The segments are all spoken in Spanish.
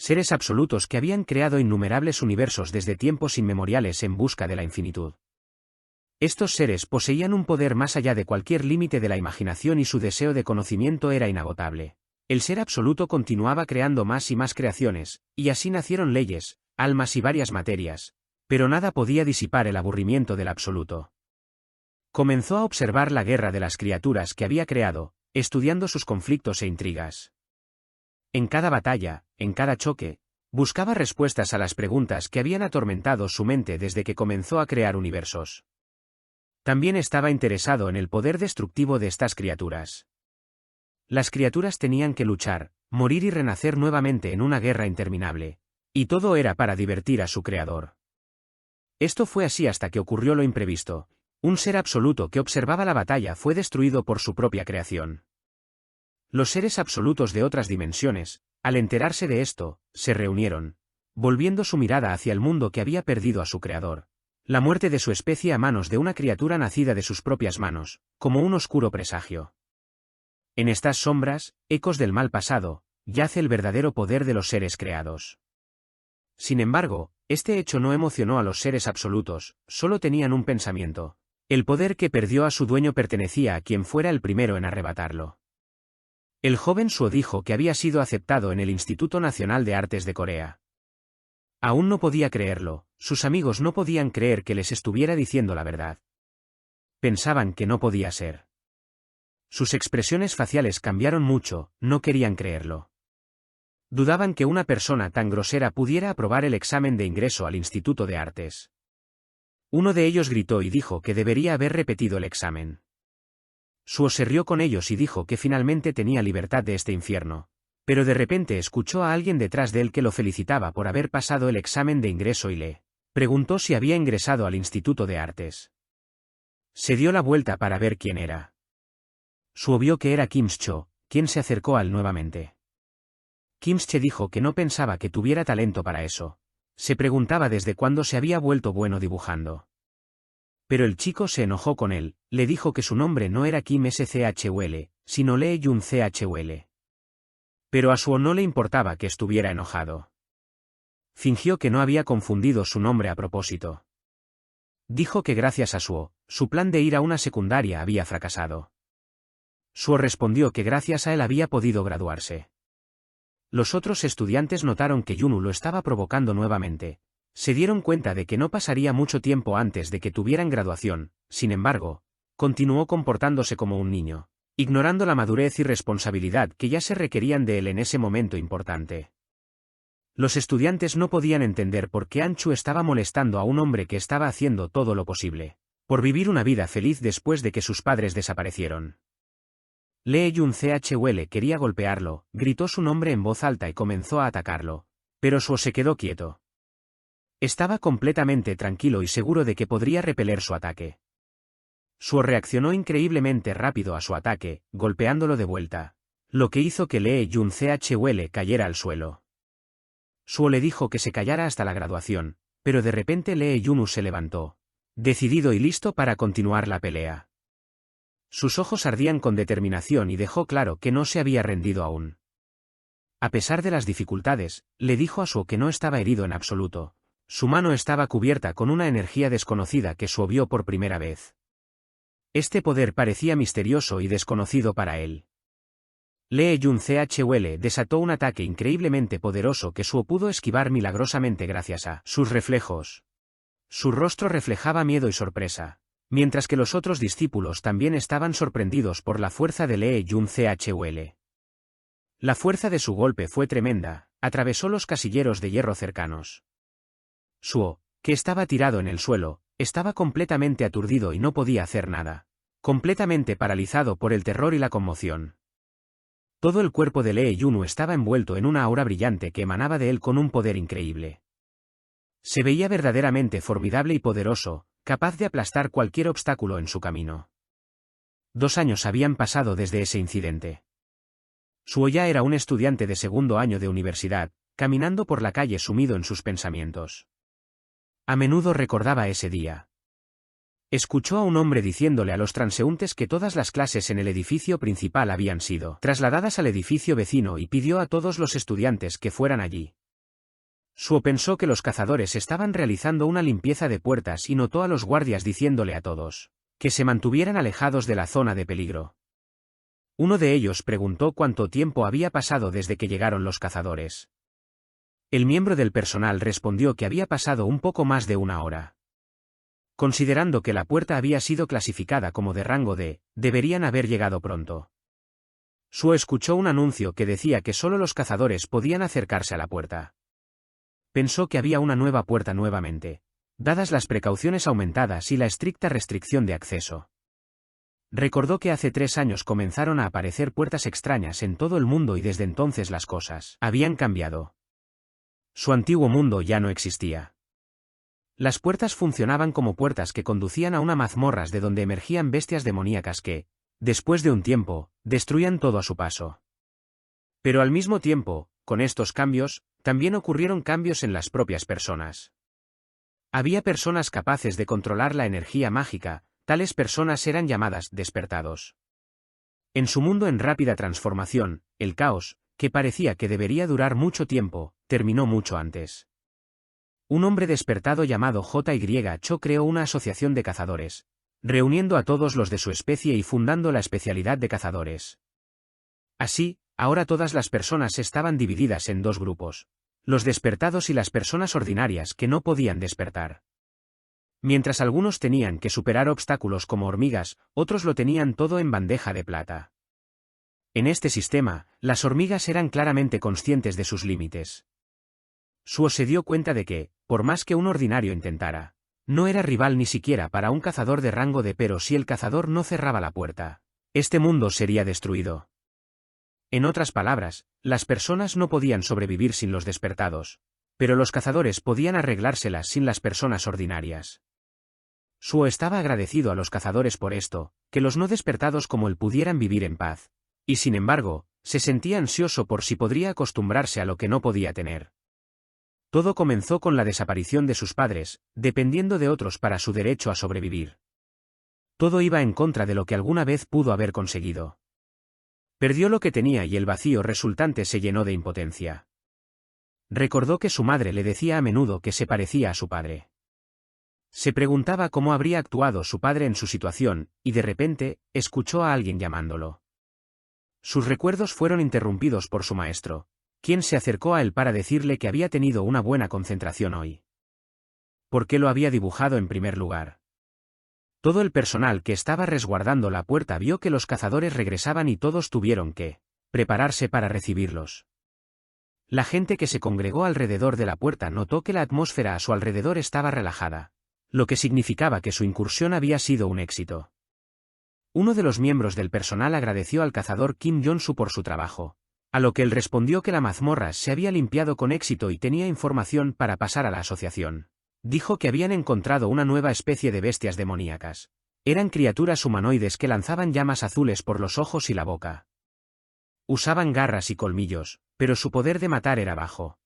seres absolutos que habían creado innumerables universos desde tiempos inmemoriales en busca de la infinitud. Estos seres poseían un poder más allá de cualquier límite de la imaginación y su deseo de conocimiento era inagotable. El ser absoluto continuaba creando más y más creaciones, y así nacieron leyes, almas y varias materias, pero nada podía disipar el aburrimiento del absoluto. Comenzó a observar la guerra de las criaturas que había creado, estudiando sus conflictos e intrigas. En cada batalla, en cada choque, buscaba respuestas a las preguntas que habían atormentado su mente desde que comenzó a crear universos. También estaba interesado en el poder destructivo de estas criaturas. Las criaturas tenían que luchar, morir y renacer nuevamente en una guerra interminable, y todo era para divertir a su creador. Esto fue así hasta que ocurrió lo imprevisto. Un ser absoluto que observaba la batalla fue destruido por su propia creación. Los seres absolutos de otras dimensiones, al enterarse de esto, se reunieron, volviendo su mirada hacia el mundo que había perdido a su creador. La muerte de su especie a manos de una criatura nacida de sus propias manos, como un oscuro presagio. En estas sombras, ecos del mal pasado, yace el verdadero poder de los seres creados. Sin embargo, este hecho no emocionó a los seres absolutos, solo tenían un pensamiento. El poder que perdió a su dueño pertenecía a quien fuera el primero en arrebatarlo. El joven Suo dijo que había sido aceptado en el Instituto Nacional de Artes de Corea. Aún no podía creerlo, sus amigos no podían creer que les estuviera diciendo la verdad. Pensaban que no podía ser. Sus expresiones faciales cambiaron mucho, no querían creerlo. Dudaban que una persona tan grosera pudiera aprobar el examen de ingreso al Instituto de Artes. Uno de ellos gritó y dijo que debería haber repetido el examen. Suo se rió con ellos y dijo que finalmente tenía libertad de este infierno, pero de repente escuchó a alguien detrás de él que lo felicitaba por haber pasado el examen de ingreso y le preguntó si había ingresado al Instituto de Artes. Se dio la vuelta para ver quién era. Suo vio que era Kim Cho, quien se acercó a él nuevamente. Kim Che dijo que no pensaba que tuviera talento para eso. Se preguntaba desde cuándo se había vuelto bueno dibujando. Pero el chico se enojó con él, le dijo que su nombre no era Kim Schul, sino Lee Jun Chul. Pero a Suo no le importaba que estuviera enojado. Fingió que no había confundido su nombre a propósito. Dijo que gracias a Suo, su plan de ir a una secundaria había fracasado. Suo respondió que gracias a él había podido graduarse. Los otros estudiantes notaron que Yunu lo estaba provocando nuevamente. Se dieron cuenta de que no pasaría mucho tiempo antes de que tuvieran graduación, sin embargo, continuó comportándose como un niño, ignorando la madurez y responsabilidad que ya se requerían de él en ese momento importante. Los estudiantes no podían entender por qué Anchu estaba molestando a un hombre que estaba haciendo todo lo posible por vivir una vida feliz después de que sus padres desaparecieron. Lee Jun Chul quería golpearlo, gritó su nombre en voz alta y comenzó a atacarlo, pero Suo se quedó quieto. Estaba completamente tranquilo y seguro de que podría repeler su ataque. Suo reaccionó increíblemente rápido a su ataque, golpeándolo de vuelta, lo que hizo que Lee Jun Chul cayera al suelo. Suo le dijo que se callara hasta la graduación, pero de repente Lee Jun se levantó, decidido y listo para continuar la pelea. Sus ojos ardían con determinación y dejó claro que no se había rendido aún. A pesar de las dificultades, le dijo a Suo que no estaba herido en absoluto. Su mano estaba cubierta con una energía desconocida que Suo vio por primera vez. Este poder parecía misterioso y desconocido para él. Lee Jun Chul desató un ataque increíblemente poderoso que Suo pudo esquivar milagrosamente gracias a sus reflejos. Su rostro reflejaba miedo y sorpresa, mientras que los otros discípulos también estaban sorprendidos por la fuerza de Lee Jun Chul. La fuerza de su golpe fue tremenda, atravesó los casilleros de hierro cercanos. Suo, que estaba tirado en el suelo, estaba completamente aturdido y no podía hacer nada, completamente paralizado por el terror y la conmoción. Todo el cuerpo de Lee Jun estaba envuelto en una aura brillante que emanaba de él con un poder increíble. Se veía verdaderamente formidable y poderoso, capaz de aplastar cualquier obstáculo en su camino. 2 años habían pasado desde ese incidente. Suo ya era un estudiante de segundo año de universidad, caminando por la calle sumido en sus pensamientos. A menudo recordaba ese día. Escuchó a un hombre diciéndole a los transeúntes que todas las clases en el edificio principal habían sido trasladadas al edificio vecino y pidió a todos los estudiantes que fueran allí. Suo pensó que los cazadores estaban realizando una limpieza de puertas y notó a los guardias diciéndole a todos que se mantuvieran alejados de la zona de peligro. Uno de ellos preguntó cuánto tiempo había pasado desde que llegaron los cazadores. El miembro del personal respondió que había pasado un poco más de una hora. Considerando que la puerta había sido clasificada como de rango D, deberían haber llegado pronto. Suo escuchó un anuncio que decía que solo los cazadores podían acercarse a la puerta. Pensó que había una nueva puerta nuevamente, dadas las precauciones aumentadas y la estricta restricción de acceso. Recordó que hace 3 años comenzaron a aparecer puertas extrañas en todo el mundo y desde entonces las cosas habían cambiado. Su antiguo mundo ya no existía. Las puertas funcionaban como puertas que conducían a una mazmorras de donde emergían bestias demoníacas que, después de un tiempo, destruían todo a su paso. Pero al mismo tiempo, con estos cambios, también ocurrieron cambios en las propias personas. Había personas capaces de controlar la energía mágica, tales personas eran llamadas despertados. En su mundo en rápida transformación, el caos, que parecía que debería durar mucho tiempo, terminó mucho antes. Un hombre despertado llamado J.Y. Cho creó una asociación de cazadores, reuniendo a todos los de su especie y fundando la especialidad de cazadores. Así, ahora todas las personas estaban divididas en 2 grupos, los despertados y las personas ordinarias que no podían despertar. Mientras algunos tenían que superar obstáculos como hormigas, otros lo tenían todo en bandeja de plata. En este sistema, las hormigas eran claramente conscientes de sus límites. Suo se dio cuenta de que, por más que un ordinario intentara, no era rival ni siquiera para un cazador de rango D, pero si el cazador no cerraba la puerta, este mundo sería destruido. En otras palabras, las personas no podían sobrevivir sin los despertados, pero los cazadores podían arreglárselas sin las personas ordinarias. Suo estaba agradecido a los cazadores por esto, que los no despertados como él pudieran vivir en paz, y sin embargo, se sentía ansioso por si podría acostumbrarse a lo que no podía tener. Todo comenzó con la desaparición de sus padres, dependiendo de otros para su derecho a sobrevivir. Todo iba en contra de lo que alguna vez pudo haber conseguido. Perdió lo que tenía y el vacío resultante se llenó de impotencia. Recordó que su madre le decía a menudo que se parecía a su padre. Se preguntaba cómo habría actuado su padre en su situación, y de repente, escuchó a alguien llamándolo. Sus recuerdos fueron interrumpidos por su maestro, quien se acercó a él para decirle que había tenido una buena concentración hoy. ¿Por qué lo había dibujado en primer lugar? Todo el personal que estaba resguardando la puerta vio que los cazadores regresaban y todos tuvieron que prepararse para recibirlos. La gente que se congregó alrededor de la puerta notó que la atmósfera a su alrededor estaba relajada, lo que significaba que su incursión había sido un éxito. Uno de los miembros del personal agradeció al cazador Kim Jong-su por su trabajo, a lo que él respondió que la mazmorra se había limpiado con éxito y tenía información para pasar a la asociación. Dijo que habían encontrado una nueva especie de bestias demoníacas. Eran criaturas humanoides que lanzaban llamas azules por los ojos y la boca. Usaban garras y colmillos, pero su poder de matar era bajo.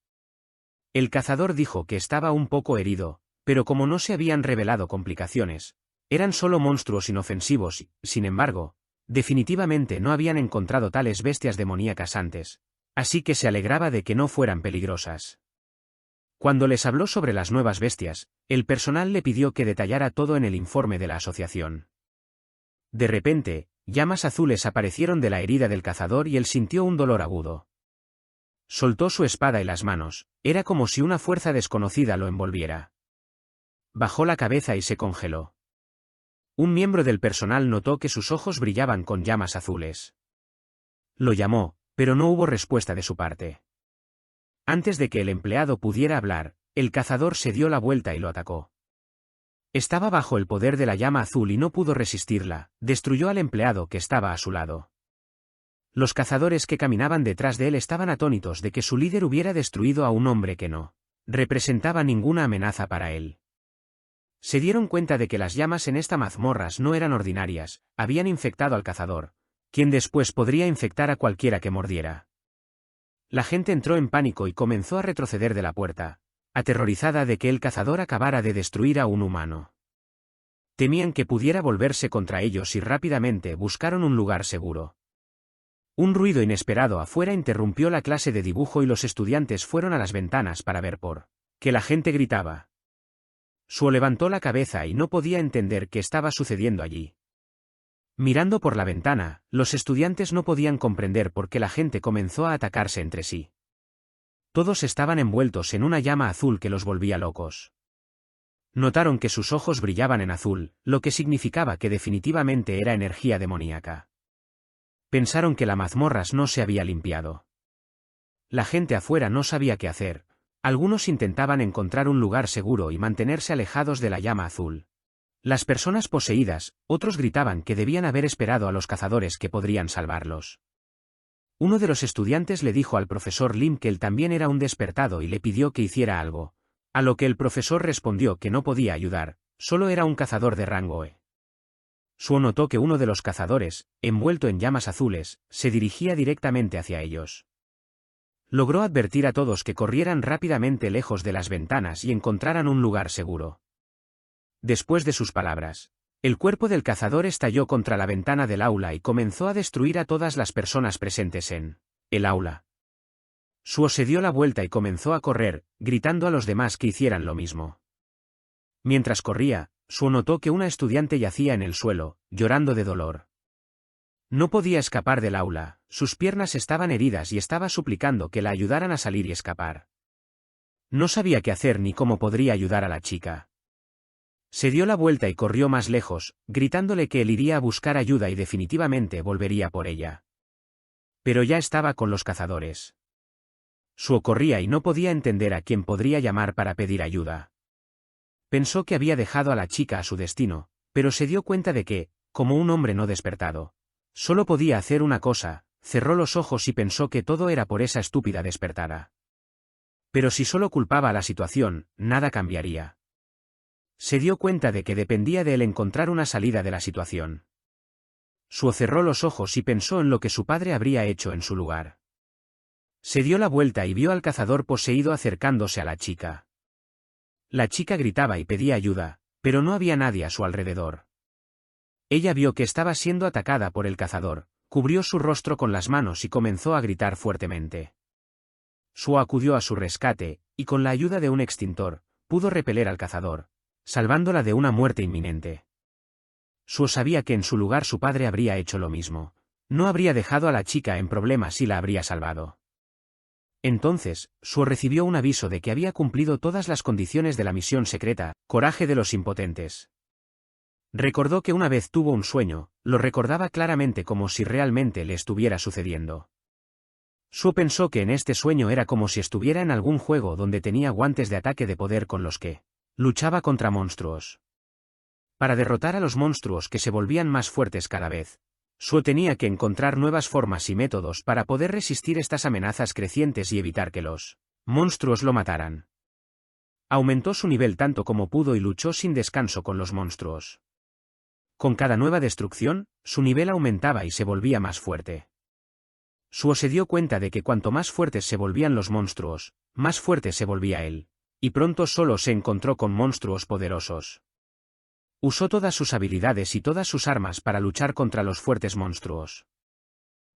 El cazador dijo que estaba un poco herido, pero como no se habían revelado complicaciones, eran solo monstruos inofensivos y, sin embargo, definitivamente no habían encontrado tales bestias demoníacas antes, así que se alegraba de que no fueran peligrosas. Cuando les habló sobre las nuevas bestias, el personal le pidió que detallara todo en el informe de la asociación. De repente, llamas azules aparecieron de la herida del cazador y él sintió un dolor agudo. Soltó su espada y las manos, era como si una fuerza desconocida lo envolviera. Bajó la cabeza y se congeló. Un miembro del personal notó que sus ojos brillaban con llamas azules. Lo llamó, pero no hubo respuesta de su parte. Antes de que el empleado pudiera hablar, el cazador se dio la vuelta y lo atacó. Estaba bajo el poder de la llama azul y no pudo resistirla, destruyó al empleado que estaba a su lado. Los cazadores que caminaban detrás de él estaban atónitos de que su líder hubiera destruido a un hombre que no representaba ninguna amenaza para él. Se dieron cuenta de que las llamas en esta mazmorras no eran ordinarias, habían infectado al cazador, quien después podría infectar a cualquiera que mordiera. La gente entró en pánico y comenzó a retroceder de la puerta, aterrorizada de que el cazador acabara de destruir a un humano. Temían que pudiera volverse contra ellos y rápidamente buscaron un lugar seguro. Un ruido inesperado afuera interrumpió la clase de dibujo y los estudiantes fueron a las ventanas para ver por qué la gente gritaba. Suo levantó la cabeza y no podía entender qué estaba sucediendo allí. Mirando por la ventana, los estudiantes no podían comprender por qué la gente comenzó a atacarse entre sí. Todos estaban envueltos en una llama azul que los volvía locos. Notaron que sus ojos brillaban en azul, lo que significaba que definitivamente era energía demoníaca. Pensaron que la mazmorras no se había limpiado. La gente afuera no sabía qué hacer. Algunos intentaban encontrar un lugar seguro y mantenerse alejados de la llama azul. Las personas poseídas, otros gritaban que debían haber esperado a los cazadores que podrían salvarlos. Uno de los estudiantes le dijo al profesor Lim que él también era un despertado y le pidió que hiciera algo, a lo que el profesor respondió que no podía ayudar, solo era un cazador de rango E. Suo notó que uno de los cazadores, envuelto en llamas azules, se dirigía directamente hacia ellos. Logró advertir a todos que corrieran rápidamente lejos de las ventanas y encontraran un lugar seguro. Después de sus palabras, el cuerpo del cazador estalló contra la ventana del aula y comenzó a destruir a todas las personas presentes en el aula. Suo se dio la vuelta y comenzó a correr, gritando a los demás que hicieran lo mismo. Mientras corría, Suo notó que una estudiante yacía en el suelo, llorando de dolor. No podía escapar del aula, sus piernas estaban heridas y estaba suplicando que la ayudaran a salir y escapar. No sabía qué hacer ni cómo podría ayudar a la chica. Se dio la vuelta y corrió más lejos, gritándole que él iría a buscar ayuda y definitivamente volvería por ella. Pero ya estaba con los cazadores. Suo corría y no podía entender a quién podría llamar para pedir ayuda. Pensó que había dejado a la chica a su destino, pero se dio cuenta de que, como un hombre no despertado, solo podía hacer una cosa, cerró los ojos y pensó que todo era por esa estúpida despertada. Pero si solo culpaba a la situación, nada cambiaría. Se dio cuenta de que dependía de él encontrar una salida de la situación. Suo cerró los ojos y pensó en lo que su padre habría hecho en su lugar. Se dio la vuelta y vio al cazador poseído acercándose a la chica. La chica gritaba y pedía ayuda, pero no había nadie a su alrededor. Ella vio que estaba siendo atacada por el cazador, cubrió su rostro con las manos y comenzó a gritar fuertemente. Suo acudió a su rescate, y con la ayuda de un extintor, pudo repeler al cazador, salvándola de una muerte inminente. Suo sabía que en su lugar su padre habría hecho lo mismo. No habría dejado a la chica en problemas y la habría salvado. Entonces, Suo recibió un aviso de que había cumplido todas las condiciones de la misión secreta, Coraje de los Impotentes. Recordó que una vez tuvo un sueño, lo recordaba claramente como si realmente le estuviera sucediendo. Suo pensó que en este sueño era como si estuviera en algún juego donde tenía guantes de ataque de poder con los que luchaba contra monstruos. Para derrotar a los monstruos que se volvían más fuertes cada vez, Suo tenía que encontrar nuevas formas y métodos para poder resistir estas amenazas crecientes y evitar que los monstruos lo mataran. Aumentó su nivel tanto como pudo y luchó sin descanso con los monstruos. Con cada nueva destrucción, su nivel aumentaba y se volvía más fuerte. Suo se dio cuenta de que cuanto más fuertes se volvían los monstruos, más fuerte se volvía él, y pronto solo se encontró con monstruos poderosos. Usó todas sus habilidades y todas sus armas para luchar contra los fuertes monstruos.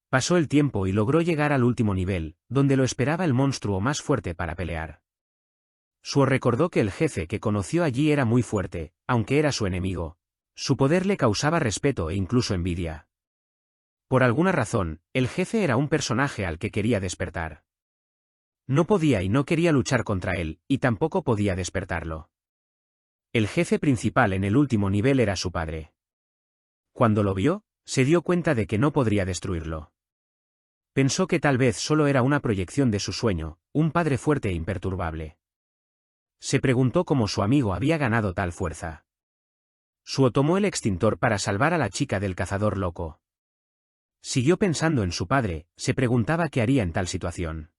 Pasó el tiempo y logró llegar al último nivel, donde lo esperaba el monstruo más fuerte para pelear. Suo recordó que el jefe que conoció allí era muy fuerte, aunque era su enemigo. Su poder le causaba respeto e incluso envidia. Por alguna razón, el jefe era un personaje al que quería despertar. No podía y no quería luchar contra él, y tampoco podía despertarlo. El jefe principal en el último nivel era su padre. Cuando lo vio, se dio cuenta de que no podría destruirlo. Pensó que tal vez solo era una proyección de su sueño, un padre fuerte e imperturbable. Se preguntó cómo su amigo había ganado tal fuerza. Suo tomó el extintor para salvar a la chica del cazador loco. Siguió pensando en su padre, se preguntaba qué haría en tal situación.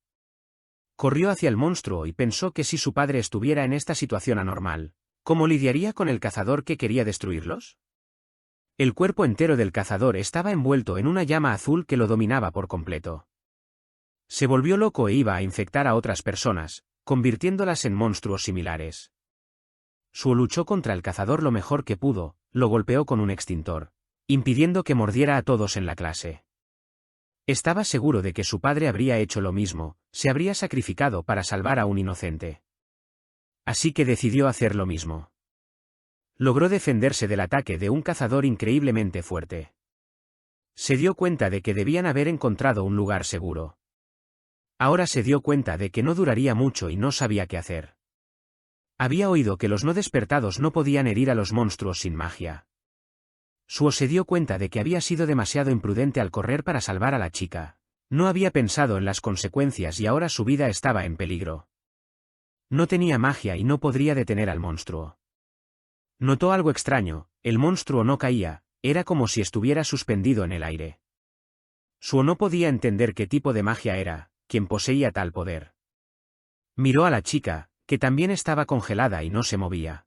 Corrió hacia el monstruo y pensó que si su padre estuviera en esta situación anormal, ¿cómo lidiaría con el cazador que quería destruirlos? El cuerpo entero del cazador estaba envuelto en una llama azul que lo dominaba por completo. Se volvió loco e iba a infectar a otras personas, convirtiéndolas en monstruos similares. Suo luchó contra el cazador lo mejor que pudo, lo golpeó con un extintor, impidiendo que mordiera a todos en la clase. Estaba seguro de que su padre habría hecho lo mismo, se habría sacrificado para salvar a un inocente. Así que decidió hacer lo mismo. Logró defenderse del ataque de un cazador increíblemente fuerte. Se dio cuenta de que debían haber encontrado un lugar seguro. Ahora se dio cuenta de que no duraría mucho y no sabía qué hacer. Había oído que los no despertados no podían herir a los monstruos sin magia. Suo se dio cuenta de que había sido demasiado imprudente al correr para salvar a la chica. No había pensado en las consecuencias y ahora su vida estaba en peligro. No tenía magia y no podría detener al monstruo. Notó algo extraño, el monstruo no caía, era como si estuviera suspendido en el aire. Suo no podía entender qué tipo de magia era, quien poseía tal poder. Miró a la chica, que también estaba congelada y no se movía.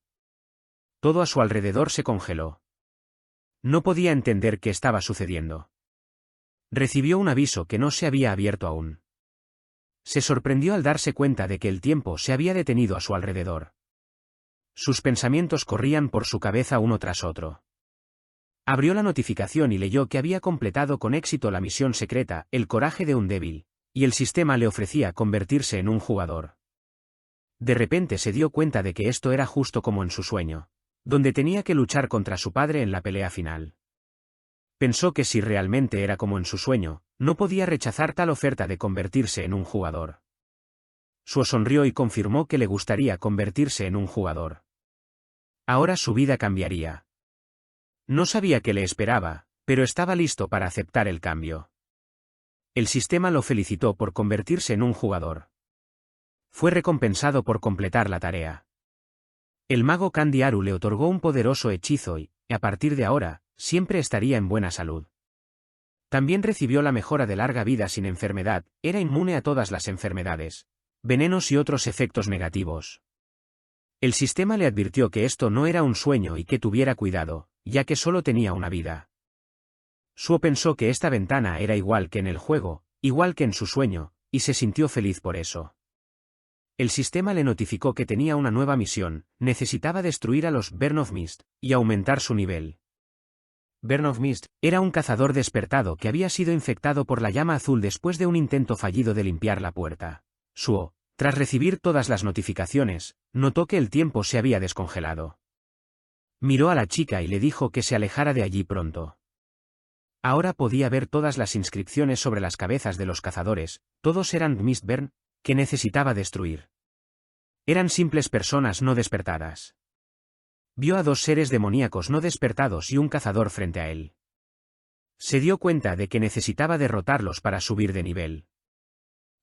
Todo a su alrededor se congeló. No podía entender qué estaba sucediendo. Recibió un aviso que no se había abierto aún. Se sorprendió al darse cuenta de que el tiempo se había detenido a su alrededor. Sus pensamientos corrían por su cabeza uno tras otro. Abrió la notificación y leyó que había completado con éxito la misión secreta, el coraje de un débil, y el sistema le ofrecía convertirse en un jugador. De repente se dio cuenta de que esto era justo como en su sueño, donde tenía que luchar contra su padre en la pelea final. Pensó que si realmente era como en su sueño, no podía rechazar tal oferta de convertirse en un jugador. Suo sonrió y confirmó que le gustaría convertirse en un jugador. Ahora su vida cambiaría. No sabía qué le esperaba, pero estaba listo para aceptar el cambio. El sistema lo felicitó por convertirse en un jugador. Fue recompensado por completar la tarea. El mago Candiaru le otorgó un poderoso hechizo y, a partir de ahora, siempre estaría en buena salud. También recibió la mejora de larga vida sin enfermedad, era inmune a todas las enfermedades, venenos y otros efectos negativos. El sistema le advirtió que esto no era un sueño y que tuviera cuidado, ya que solo tenía una vida. Suo pensó que esta ventana era igual que en el juego, igual que en su sueño, y se sintió feliz por eso. El sistema le notificó que tenía una nueva misión, necesitaba destruir a los Burn of Mist, y aumentar su nivel. Burn of Mist era un cazador despertado que había sido infectado por la llama azul después de un intento fallido de limpiar la puerta. Suo, tras recibir todas las notificaciones, notó que el tiempo se había descongelado. Miró a la chica y le dijo que se alejara de allí pronto. Ahora podía ver todas las inscripciones sobre las cabezas de los cazadores, todos eran Mistburn, que necesitaba destruir. Eran simples personas no despertadas. Vio a dos seres demoníacos no despertados y un cazador frente a él. Se dio cuenta de que necesitaba derrotarlos para subir de nivel.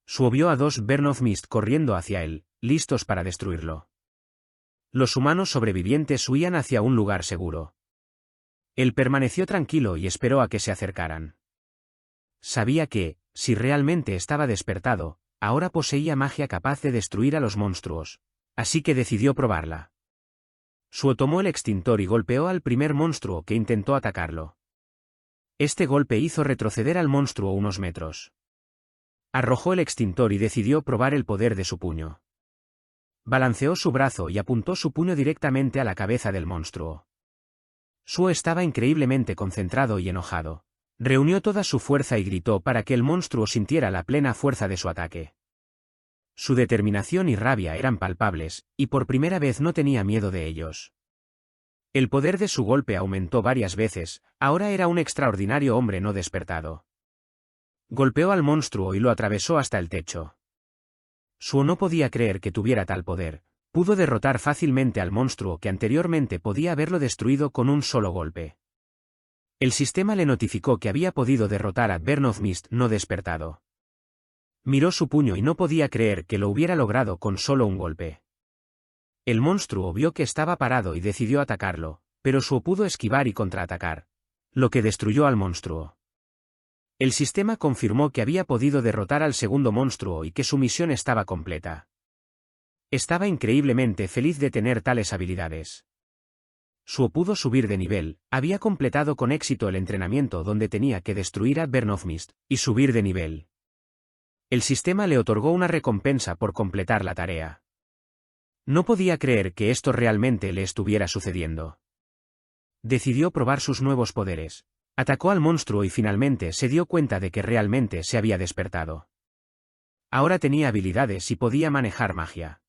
Suo vio a dos Burn of Mist corriendo hacia él, listos para destruirlo. Los humanos sobrevivientes huían hacia un lugar seguro. Él permaneció tranquilo y esperó a que se acercaran. Sabía que, si realmente estaba despertado, ahora poseía magia capaz de destruir a los monstruos, así que decidió probarla. Suo tomó el extintor y golpeó al primer monstruo que intentó atacarlo. Este golpe hizo retroceder al monstruo unos metros. Arrojó el extintor y decidió probar el poder de su puño. Balanceó su brazo y apuntó su puño directamente a la cabeza del monstruo. Suo estaba increíblemente concentrado y enojado. Reunió toda su fuerza y gritó para que el monstruo sintiera la plena fuerza de su ataque. Su determinación y rabia eran palpables, y por primera vez no tenía miedo de ellos. El poder de su golpe aumentó varias veces, ahora era un extraordinario hombre no despertado. Golpeó al monstruo y lo atravesó hasta el techo. Suo no podía creer que tuviera tal poder, pudo derrotar fácilmente al monstruo que anteriormente podía haberlo destruido con un solo golpe. El sistema le notificó que había podido derrotar a Burn of Mist no despertado. Miró su puño y no podía creer que lo hubiera logrado con solo un golpe. El monstruo vio que estaba parado y decidió atacarlo, pero Suo pudo esquivar y contraatacar, lo que destruyó al monstruo. El sistema confirmó que había podido derrotar al segundo monstruo y que su misión estaba completa. Estaba increíblemente feliz de tener tales habilidades. Suo pudo subir de nivel, había completado con éxito el entrenamiento donde tenía que destruir a Burn of Mist, y subir de nivel. El sistema le otorgó una recompensa por completar la tarea. No podía creer que esto realmente le estuviera sucediendo. Decidió probar sus nuevos poderes. Atacó al monstruo y finalmente se dio cuenta de que realmente se había despertado. Ahora tenía habilidades y podía manejar magia.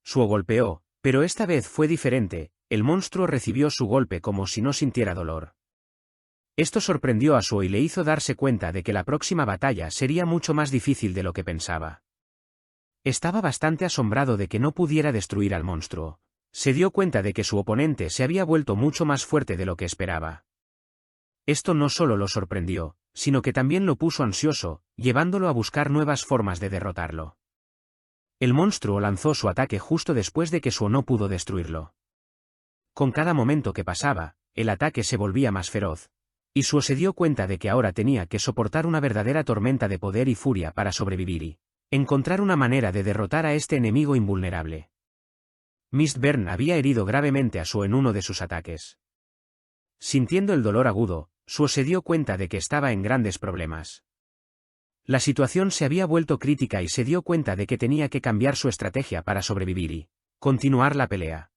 Suo golpeó, pero esta vez fue diferente, el monstruo recibió su golpe como si no sintiera dolor. Esto sorprendió a Suo y le hizo darse cuenta de que la próxima batalla sería mucho más difícil de lo que pensaba. Estaba bastante asombrado de que no pudiera destruir al monstruo. Se dio cuenta de que su oponente se había vuelto mucho más fuerte de lo que esperaba. Esto no solo lo sorprendió, sino que también lo puso ansioso, llevándolo a buscar nuevas formas de derrotarlo. El monstruo lanzó su ataque justo después de que Suo no pudo destruirlo. Con cada momento que pasaba, el ataque se volvía más feroz, y Suo se dio cuenta de que ahora tenía que soportar una verdadera tormenta de poder y furia para sobrevivir y encontrar una manera de derrotar a este enemigo invulnerable. Mistburn había herido gravemente a Suo en uno de sus ataques. Sintiendo el dolor agudo, Suo se dio cuenta de que estaba en grandes problemas. La situación se había vuelto crítica y se dio cuenta de que tenía que cambiar su estrategia para sobrevivir y continuar la pelea.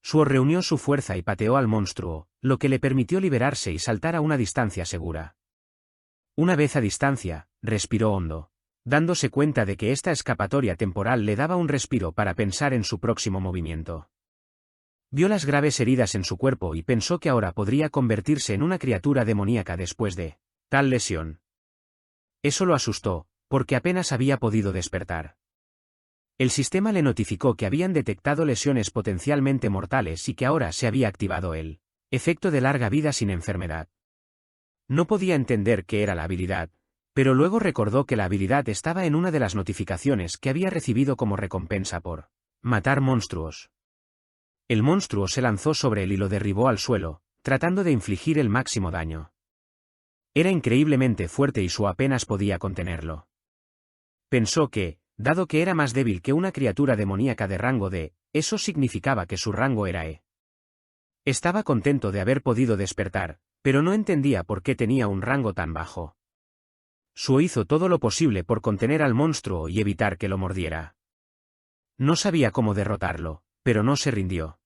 Suo reunió su fuerza y pateó al monstruo, lo que le permitió liberarse y saltar a una distancia segura. Una vez a distancia, respiró hondo, dándose cuenta de que esta escapatoria temporal le daba un respiro para pensar en su próximo movimiento. Vio las graves heridas en su cuerpo y pensó que ahora podría convertirse en una criatura demoníaca después de tal lesión. Eso lo asustó, porque apenas había podido despertar. El sistema le notificó que habían detectado lesiones potencialmente mortales y que ahora se había activado el efecto de larga vida sin enfermedad. No podía entender qué era la habilidad, pero luego recordó que la habilidad estaba en una de las notificaciones que había recibido como recompensa por matar monstruos. El monstruo se lanzó sobre él y lo derribó al suelo, tratando de infligir el máximo daño. Era increíblemente fuerte y Suo apenas podía contenerlo. Pensó que, dado que era más débil que una criatura demoníaca de rango D, eso significaba que su rango era E. Estaba contento de haber podido despertar, pero no entendía por qué tenía un rango tan bajo. Suo hizo todo lo posible por contener al monstruo y evitar que lo mordiera. No sabía cómo derrotarlo, pero no se rindió.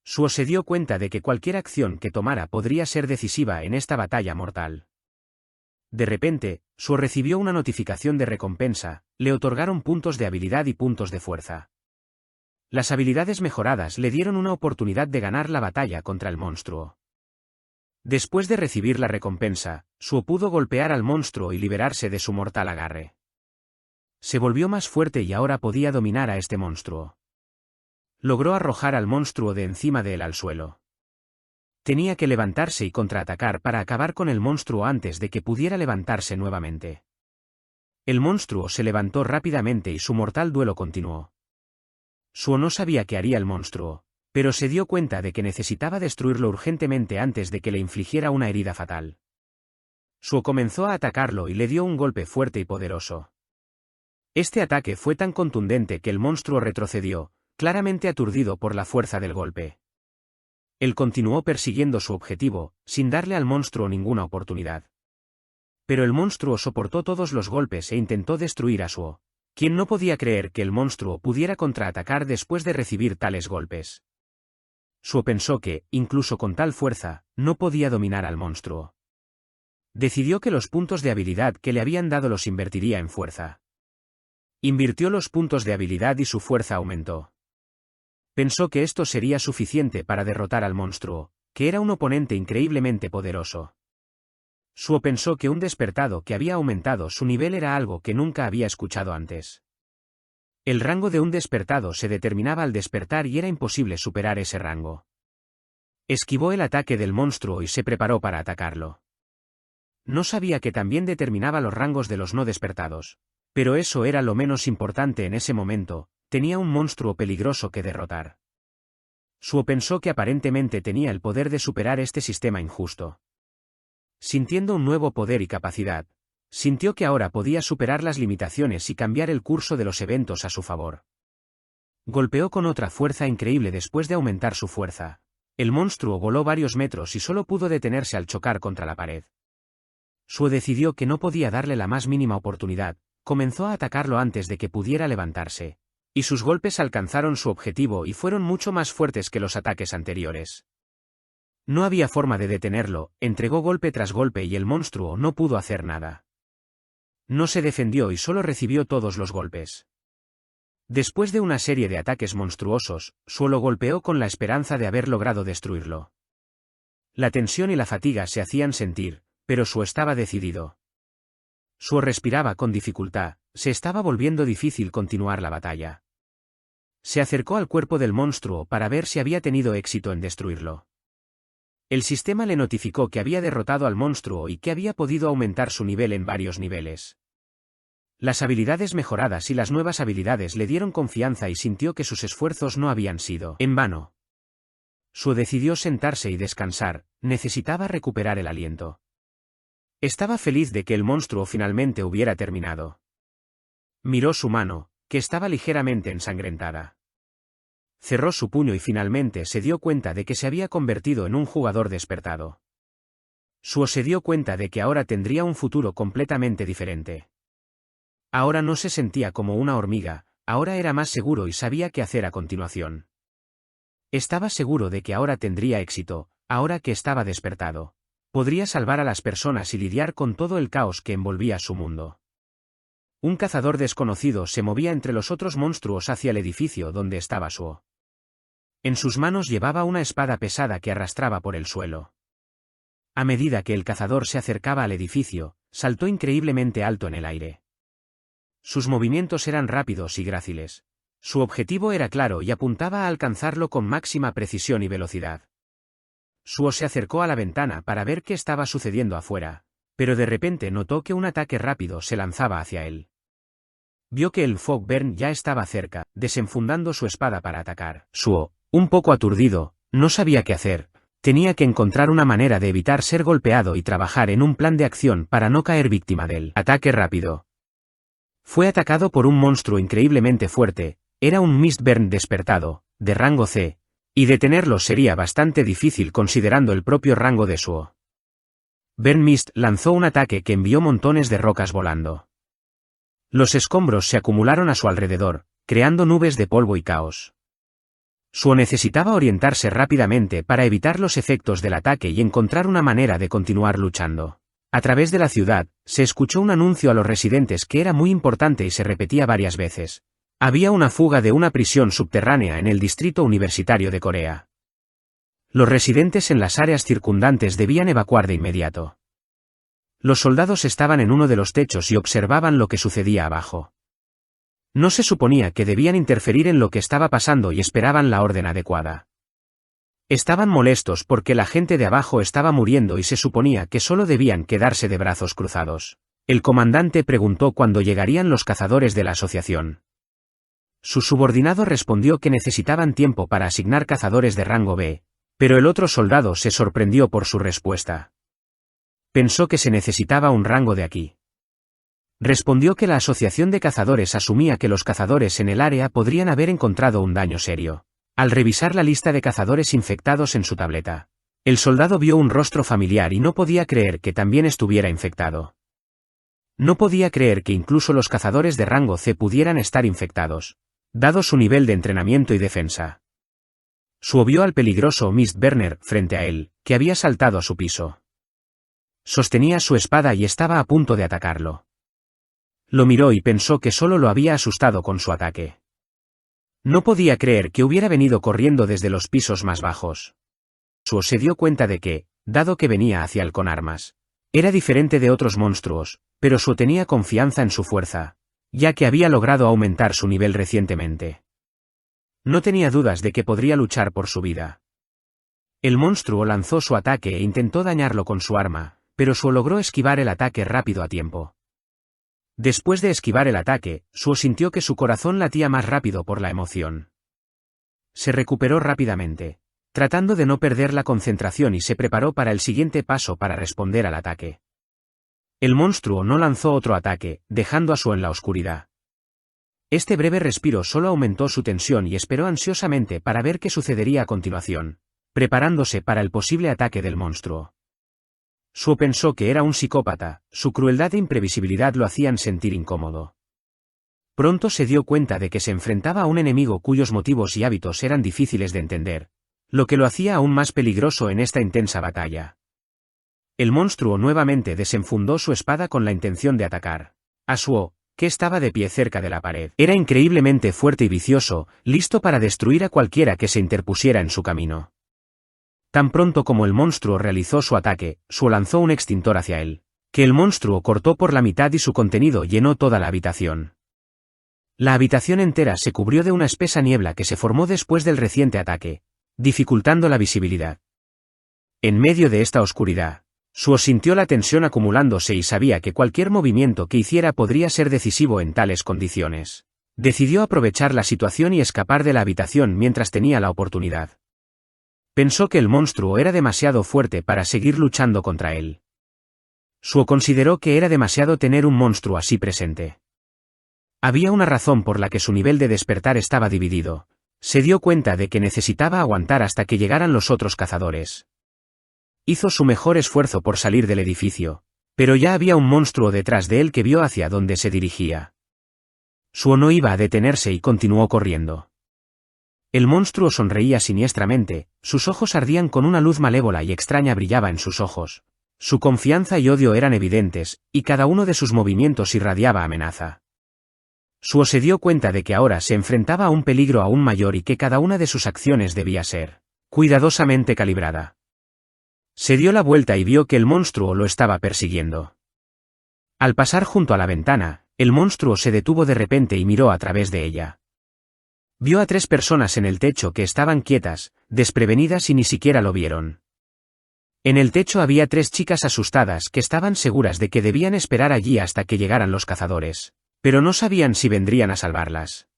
Suo se dio cuenta de que cualquier acción que tomara podría ser decisiva en esta batalla mortal. De repente, Suo recibió una notificación de recompensa, le otorgaron puntos de habilidad y puntos de fuerza. Las habilidades mejoradas le dieron una oportunidad de ganar la batalla contra el monstruo. Después de recibir la recompensa, Suo pudo golpear al monstruo y liberarse de su mortal agarre. Se volvió más fuerte y ahora podía dominar a este monstruo. Logró arrojar al monstruo de encima de él al suelo. Tenía que levantarse y contraatacar para acabar con el monstruo antes de que pudiera levantarse nuevamente. El monstruo se levantó rápidamente y su mortal duelo continuó. Suo no sabía qué haría el monstruo, pero se dio cuenta de que necesitaba destruirlo urgentemente antes de que le infligiera una herida fatal. Suo comenzó a atacarlo y le dio un golpe fuerte y poderoso. Este ataque fue tan contundente que el monstruo retrocedió, claramente aturdido por la fuerza del golpe. Él continuó persiguiendo su objetivo, sin darle al monstruo ninguna oportunidad. Pero el monstruo soportó todos los golpes e intentó destruir a Suo, quien no podía creer que el monstruo pudiera contraatacar después de recibir tales golpes. Suo pensó que, incluso con tal fuerza, no podía dominar al monstruo. Decidió que los puntos de habilidad que le habían dado los invertiría en fuerza. Invirtió los puntos de habilidad y su fuerza aumentó. Pensó que esto sería suficiente para derrotar al monstruo, que era un oponente increíblemente poderoso. Suo pensó que un despertado que había aumentado su nivel era algo que nunca había escuchado antes. El rango de un despertado se determinaba al despertar y era imposible superar ese rango. Esquivó el ataque del monstruo y se preparó para atacarlo. No sabía que también determinaba los rangos de los no despertados, pero eso era lo menos importante en ese momento. Tenía un monstruo peligroso que derrotar. Suo pensó que aparentemente tenía el poder de superar este sistema injusto. Sintiendo un nuevo poder y capacidad, sintió que ahora podía superar las limitaciones y cambiar el curso de los eventos a su favor. Golpeó con otra fuerza increíble después de aumentar su fuerza. El monstruo voló varios metros y solo pudo detenerse al chocar contra la pared. Suo decidió que no podía darle la más mínima oportunidad, comenzó a atacarlo antes de que pudiera levantarse. Y sus golpes alcanzaron su objetivo y fueron mucho más fuertes que los ataques anteriores. No había forma de detenerlo, entregó golpe tras golpe y el monstruo no pudo hacer nada. No se defendió y solo recibió todos los golpes. Después de una serie de ataques monstruosos, Suo lo golpeó con la esperanza de haber logrado destruirlo. La tensión y la fatiga se hacían sentir, pero Suo estaba decidido. Suo respiraba con dificultad, se estaba volviendo difícil continuar la batalla. Se acercó al cuerpo del monstruo para ver si había tenido éxito en destruirlo. El sistema le notificó que había derrotado al monstruo y que había podido aumentar su nivel en varios niveles. Las habilidades mejoradas y las nuevas habilidades le dieron confianza y sintió que sus esfuerzos no habían sido en vano. Suo decidió sentarse y descansar, necesitaba recuperar el aliento. Estaba feliz de que el monstruo finalmente hubiera terminado. Miró su mano, que estaba ligeramente ensangrentada. Cerró su puño y finalmente se dio cuenta de que se había convertido en un jugador despertado. Suo se dio cuenta de que ahora tendría un futuro completamente diferente. Ahora no se sentía como una hormiga, ahora era más seguro y sabía qué hacer a continuación. Estaba seguro de que ahora tendría éxito, ahora que estaba despertado. Podría salvar a las personas y lidiar con todo el caos que envolvía su mundo. Un cazador desconocido se movía entre los otros monstruos hacia el edificio donde estaba Suo. En sus manos llevaba una espada pesada que arrastraba por el suelo. A medida que el cazador se acercaba al edificio, saltó increíblemente alto en el aire. Sus movimientos eran rápidos y gráciles. Su objetivo era claro y apuntaba a alcanzarlo con máxima precisión y velocidad. Suo se acercó a la ventana para ver qué estaba sucediendo afuera, pero de repente notó que un ataque rápido se lanzaba hacia él. Vio que el Fogbearn ya estaba cerca, desenfundando su espada para atacar. Suo, un poco aturdido, no sabía qué hacer. Tenía que encontrar una manera de evitar ser golpeado y trabajar en un plan de acción para no caer víctima del ataque rápido. Fue atacado por un monstruo increíblemente fuerte, era un Mistbearn despertado, de rango C, y detenerlo sería bastante difícil considerando el propio rango de Suo. Burn Mist lanzó un ataque que envió montones de rocas volando. Los escombros se acumularon a su alrededor, creando nubes de polvo y caos. Suo necesitaba orientarse rápidamente para evitar los efectos del ataque y encontrar una manera de continuar luchando. A través de la ciudad, se escuchó un anuncio a los residentes que era muy importante y se repetía varias veces. Había una fuga de una prisión subterránea en el distrito universitario de Corea. Los residentes en las áreas circundantes debían evacuar de inmediato. Los soldados estaban en uno de los techos y observaban lo que sucedía abajo. No se suponía que debían interferir en lo que estaba pasando y esperaban la orden adecuada. Estaban molestos porque la gente de abajo estaba muriendo y se suponía que solo debían quedarse de brazos cruzados. El comandante preguntó cuándo llegarían los cazadores de la asociación. Su subordinado respondió que necesitaban tiempo para asignar cazadores de rango B, pero el otro soldado se sorprendió por su respuesta. Pensó que se necesitaba un rango de aquí. Respondió que la asociación de cazadores asumía que los cazadores en el área podrían haber encontrado un daño serio. Al revisar la lista de cazadores infectados en su tableta, el soldado vio un rostro familiar y no podía creer que también estuviera infectado. No podía creer que incluso los cazadores de rango C pudieran estar infectados, dado su nivel de entrenamiento y defensa. Suo vio al peligroso Mistbearner frente a él, que había saltado a su piso. Sostenía su espada y estaba a punto de atacarlo. Lo miró y pensó que solo lo había asustado con su ataque. No podía creer que hubiera venido corriendo desde los pisos más bajos. Suo se dio cuenta de que, dado que venía hacia él con armas, era diferente de otros monstruos, pero Suo tenía confianza en su fuerza, ya que había logrado aumentar su nivel recientemente. No tenía dudas de que podría luchar por su vida. El monstruo lanzó su ataque e intentó dañarlo con su arma, pero Suo logró esquivar el ataque rápido a tiempo. Después de esquivar el ataque, Suo sintió que su corazón latía más rápido por la emoción. Se recuperó rápidamente, tratando de no perder la concentración y se preparó para el siguiente paso para responder al ataque. El monstruo no lanzó otro ataque, dejando a Suo en la oscuridad. Este breve respiro solo aumentó su tensión y esperó ansiosamente para ver qué sucedería a continuación, preparándose para el posible ataque del monstruo. Suo pensó que era un psicópata, su crueldad e imprevisibilidad lo hacían sentir incómodo. Pronto se dio cuenta de que se enfrentaba a un enemigo cuyos motivos y hábitos eran difíciles de entender, lo que lo hacía aún más peligroso en esta intensa batalla. El monstruo nuevamente desenfundó su espada con la intención de atacar a Suo, que estaba de pie cerca de la pared. Era increíblemente fuerte y vicioso, listo para destruir a cualquiera que se interpusiera en su camino. Tan pronto como el monstruo realizó su ataque, Suo lanzó un extintor hacia él, que el monstruo cortó por la mitad y su contenido llenó toda la habitación. La habitación entera se cubrió de una espesa niebla que se formó después del reciente ataque, dificultando la visibilidad. En medio de esta oscuridad, Suo sintió la tensión acumulándose y sabía que cualquier movimiento que hiciera podría ser decisivo en tales condiciones. Decidió aprovechar la situación y escapar de la habitación mientras tenía la oportunidad. Pensó que el monstruo era demasiado fuerte para seguir luchando contra él. Suo consideró que era demasiado tener un monstruo así presente. Había una razón por la que su nivel de despertar estaba dividido. Se dio cuenta de que necesitaba aguantar hasta que llegaran los otros cazadores. Hizo su mejor esfuerzo por salir del edificio, pero ya había un monstruo detrás de él que vio hacia dónde se dirigía. Suo no iba a detenerse y continuó corriendo. El monstruo sonreía siniestramente, sus ojos ardían con una luz malévola y extraña brillaba en sus ojos. Su confianza y odio eran evidentes, y cada uno de sus movimientos irradiaba amenaza. Suo se dio cuenta de que ahora se enfrentaba a un peligro aún mayor y que cada una de sus acciones debía ser cuidadosamente calibrada. Se dio la vuelta y vio que el monstruo lo estaba persiguiendo. Al pasar junto a la ventana, el monstruo se detuvo de repente y miró a través de ella. Vio a 3 personas en el techo que estaban quietas, desprevenidas y ni siquiera lo vieron. En el techo había 3 chicas asustadas que estaban seguras de que debían esperar allí hasta que llegaran los cazadores, pero no sabían si vendrían a salvarlas.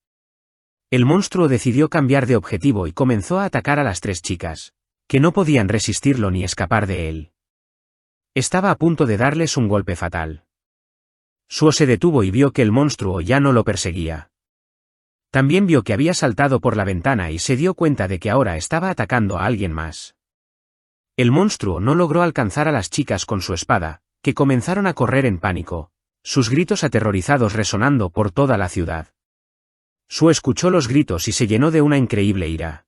El monstruo decidió cambiar de objetivo y comenzó a atacar a las 3 chicas, que no podían resistirlo ni escapar de él. Estaba a punto de darles un golpe fatal. Suo se detuvo y vio que el monstruo ya no lo perseguía. También vio que había saltado por la ventana y se dio cuenta de que ahora estaba atacando a alguien más. El monstruo no logró alcanzar a las chicas con su espada, que comenzaron a correr en pánico, sus gritos aterrorizados resonando por toda la ciudad. Suo escuchó los gritos y se llenó de una increíble ira.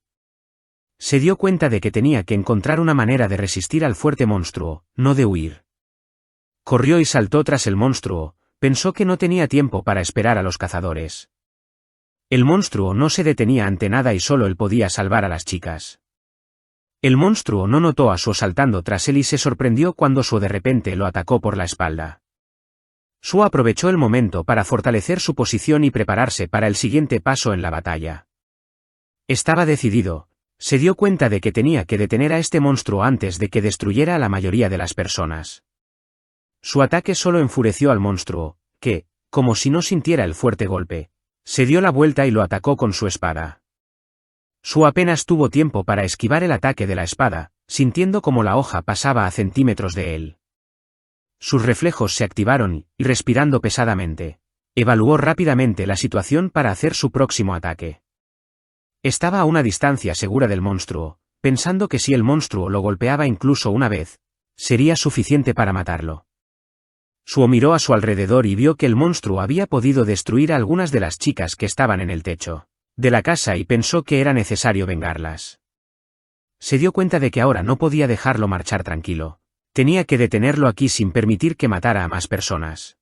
Se dio cuenta de que tenía que encontrar una manera de resistir al fuerte monstruo, no de huir. Corrió y saltó tras el monstruo, pensó que no tenía tiempo para esperar a los cazadores. El monstruo no se detenía ante nada y solo él podía salvar a las chicas. El monstruo no notó a Suo saltando tras él y se sorprendió cuando Suo de repente lo atacó por la espalda. Suo aprovechó el momento para fortalecer su posición y prepararse para el siguiente paso en la batalla. Estaba decidido. Se dio cuenta de que tenía que detener a este monstruo antes de que destruyera a la mayoría de las personas. Su ataque solo enfureció al monstruo, que, como si no sintiera el fuerte golpe, se dio la vuelta y lo atacó con su espada. Suo apenas tuvo tiempo para esquivar el ataque de la espada, sintiendo como la hoja pasaba a centímetros de él. Sus reflejos se activaron y, respirando pesadamente, evaluó rápidamente la situación para hacer su próximo ataque. Estaba a una distancia segura del monstruo, pensando que si el monstruo lo golpeaba incluso una vez, sería suficiente para matarlo. Suo miró a su alrededor y vio que el monstruo había podido destruir a algunas de las chicas que estaban en el techo de la casa y pensó que era necesario vengarlas. Se dio cuenta de que ahora no podía dejarlo marchar tranquilo, tenía que detenerlo aquí sin permitir que matara a más personas.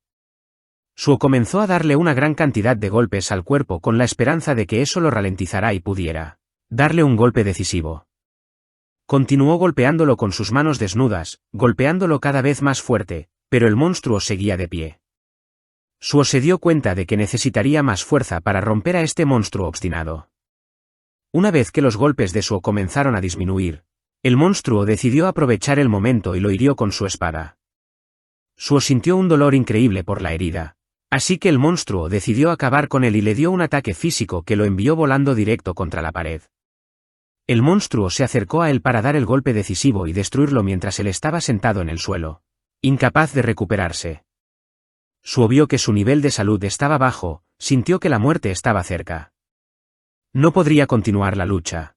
Suo comenzó a darle una gran cantidad de golpes al cuerpo con la esperanza de que eso lo ralentizara y pudiera darle un golpe decisivo. Continuó golpeándolo con sus manos desnudas, golpeándolo cada vez más fuerte, pero el monstruo seguía de pie. Suo se dio cuenta de que necesitaría más fuerza para romper a este monstruo obstinado. Una vez que los golpes de Suo comenzaron a disminuir, el monstruo decidió aprovechar el momento y lo hirió con su espada. Suo sintió un dolor increíble por la herida. Así que el monstruo decidió acabar con él y le dio un ataque físico que lo envió volando directo contra la pared. El monstruo se acercó a él para dar el golpe decisivo y destruirlo mientras él estaba sentado en el suelo, incapaz de recuperarse. Suo vio que su nivel de salud estaba bajo, sintió que la muerte estaba cerca. No podría continuar la lucha.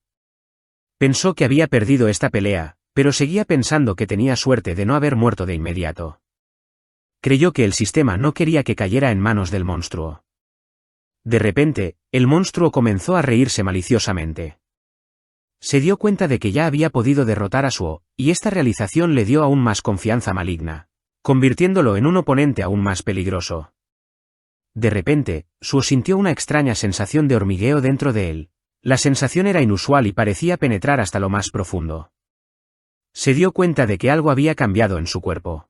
Pensó que había perdido esta pelea, pero seguía pensando que tenía suerte de no haber muerto de inmediato. Creyó que el sistema no quería que cayera en manos del monstruo. De repente, el monstruo comenzó a reírse maliciosamente. Se dio cuenta de que ya había podido derrotar a Suo, y esta realización le dio aún más confianza maligna, convirtiéndolo en un oponente aún más peligroso. De repente, Suo sintió una extraña sensación de hormigueo dentro de él. La sensación era inusual y parecía penetrar hasta lo más profundo. Se dio cuenta de que algo había cambiado en su cuerpo.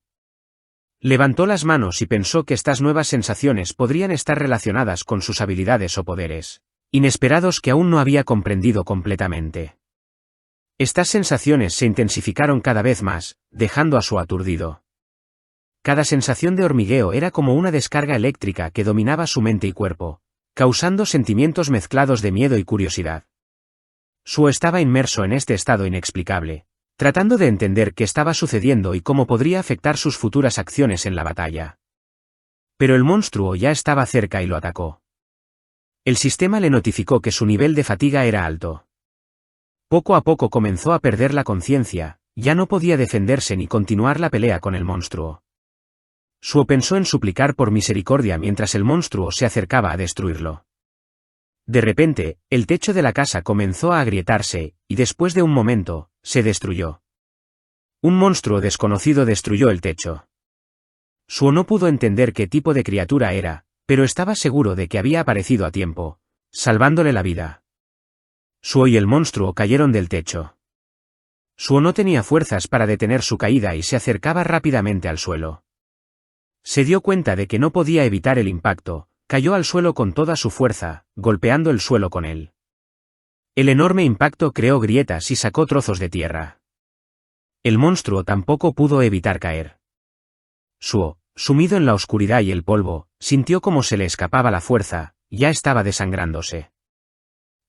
Levantó las manos y pensó que estas nuevas sensaciones podrían estar relacionadas con sus habilidades o poderes inesperados que aún no había comprendido completamente. Estas sensaciones se intensificaron cada vez más, dejando a Suo aturdido. Cada sensación de hormigueo era como una descarga eléctrica que dominaba su mente y cuerpo, causando sentimientos mezclados de miedo y curiosidad. Suo estaba inmerso en este estado inexplicable, tratando de entender qué estaba sucediendo y cómo podría afectar sus futuras acciones en la batalla. Pero el monstruo ya estaba cerca y lo atacó. El sistema le notificó que su nivel de fatiga era alto. Poco a poco comenzó a perder la conciencia, ya no podía defenderse ni continuar la pelea con el monstruo. Suo pensó en suplicar por misericordia mientras el monstruo se acercaba a destruirlo. De repente, el techo de la casa comenzó a agrietarse, y después de un momento, se destruyó. Un monstruo desconocido destruyó el techo. Suo no pudo entender qué tipo de criatura era, pero estaba seguro de que había aparecido a tiempo, salvándole la vida. Suo y el monstruo cayeron del techo. Suo no tenía fuerzas para detener su caída y se acercaba rápidamente al suelo. Se dio cuenta de que no podía evitar el impacto, cayó al suelo con toda su fuerza, golpeando el suelo con él. El enorme impacto creó grietas y sacó trozos de tierra. El monstruo tampoco pudo evitar caer. Suo, sumido en la oscuridad y el polvo, sintió como se le escapaba la fuerza, ya estaba desangrándose.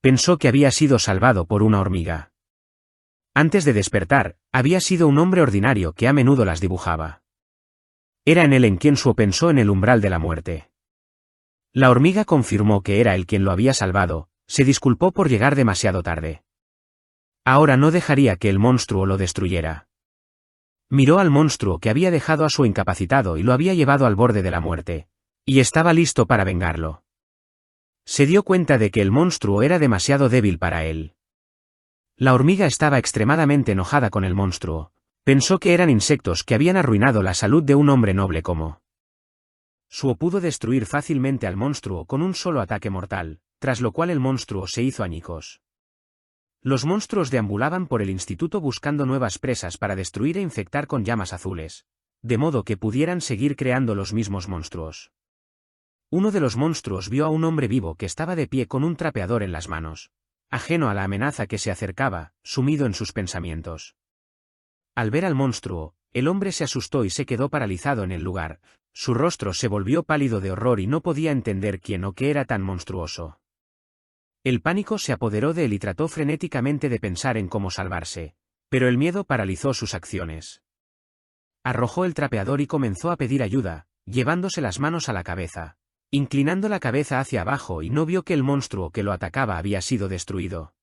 Pensó que había sido salvado por una hormiga. Antes de despertar, había sido un hombre ordinario que a menudo las dibujaba. Era en él en quien Suo pensó en el umbral de la muerte. La hormiga confirmó que era él quien lo había salvado, se disculpó por llegar demasiado tarde. Ahora no dejaría que el monstruo lo destruyera. Miró al monstruo que había dejado a Suo incapacitado y lo había llevado al borde de la muerte, y estaba listo para vengarlo. Se dio cuenta de que el monstruo era demasiado débil para él. La hormiga estaba extremadamente enojada con el monstruo. Pensó que eran insectos que habían arruinado la salud de un hombre noble como Suo pudo destruir fácilmente al monstruo con un solo ataque mortal, tras lo cual el monstruo se hizo añicos. Los monstruos deambulaban por el instituto buscando nuevas presas para destruir e infectar con llamas azules, de modo que pudieran seguir creando los mismos monstruos. Uno de los monstruos vio a un hombre vivo que estaba de pie con un trapeador en las manos, ajeno a la amenaza que se acercaba, sumido en sus pensamientos. Al ver al monstruo, el hombre se asustó y se quedó paralizado en el lugar. Su rostro se volvió pálido de horror y no podía entender quién o qué era tan monstruoso. El pánico se apoderó de él y trató frenéticamente de pensar en cómo salvarse, pero el miedo paralizó sus acciones. Arrojó el trapeador y comenzó a pedir ayuda, llevándose las manos a la cabeza, inclinando la cabeza hacia abajo y no vio que el monstruo que lo atacaba había sido destruido.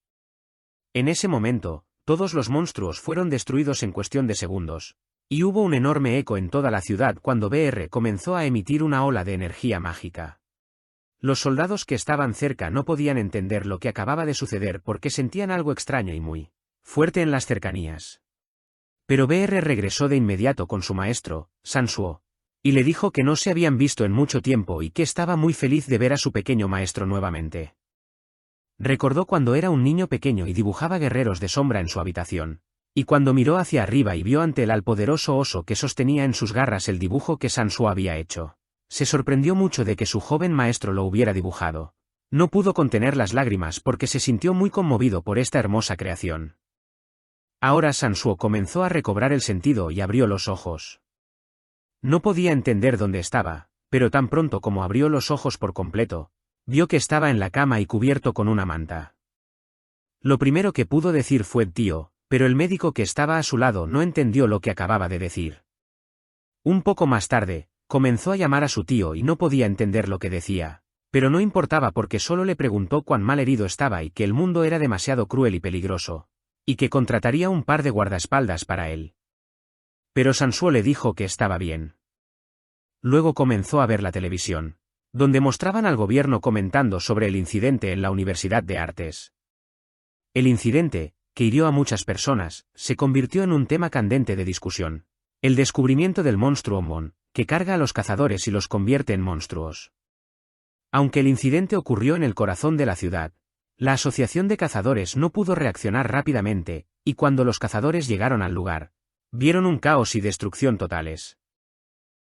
En ese momento, todos los monstruos fueron destruidos en cuestión de segundos, y hubo un enorme eco en toda la ciudad cuando BR comenzó a emitir una ola de energía mágica. Los soldados que estaban cerca no podían entender lo que acababa de suceder porque sentían algo extraño y muy fuerte en las cercanías. Pero BR regresó de inmediato con su maestro, Sansuo, y le dijo que no se habían visto en mucho tiempo y que estaba muy feliz de ver a su pequeño maestro nuevamente. Recordó cuando era un niño pequeño y dibujaba guerreros de sombra en su habitación, y cuando miró hacia arriba y vio ante él al poderoso oso que sostenía en sus garras el dibujo que Sansuo había hecho. Se sorprendió mucho de que su joven maestro lo hubiera dibujado. No pudo contener las lágrimas porque se sintió muy conmovido por esta hermosa creación. Ahora Sansuo comenzó a recobrar el sentido y abrió los ojos. No podía entender dónde estaba, pero tan pronto como abrió los ojos por completo, vio que estaba en la cama y cubierto con una manta. Lo primero que pudo decir fue tío, pero el médico que estaba a su lado no entendió lo que acababa de decir. Un poco más tarde, comenzó a llamar a su tío y no podía entender lo que decía, pero no importaba porque solo le preguntó cuán mal herido estaba y que el mundo era demasiado cruel y peligroso, y que contrataría un par de guardaespaldas para él. Pero Sansuo le dijo que estaba bien. Luego comenzó a ver la televisión, donde mostraban al gobierno comentando sobre el incidente en la Universidad de Artes. El incidente, que hirió a muchas personas, se convirtió en un tema candente de discusión. El descubrimiento del monstruo Mon, que carga a los cazadores y los convierte en monstruos. Aunque el incidente ocurrió en el corazón de la ciudad, la asociación de cazadores no pudo reaccionar rápidamente, y cuando los cazadores llegaron al lugar, vieron un caos y destrucción totales.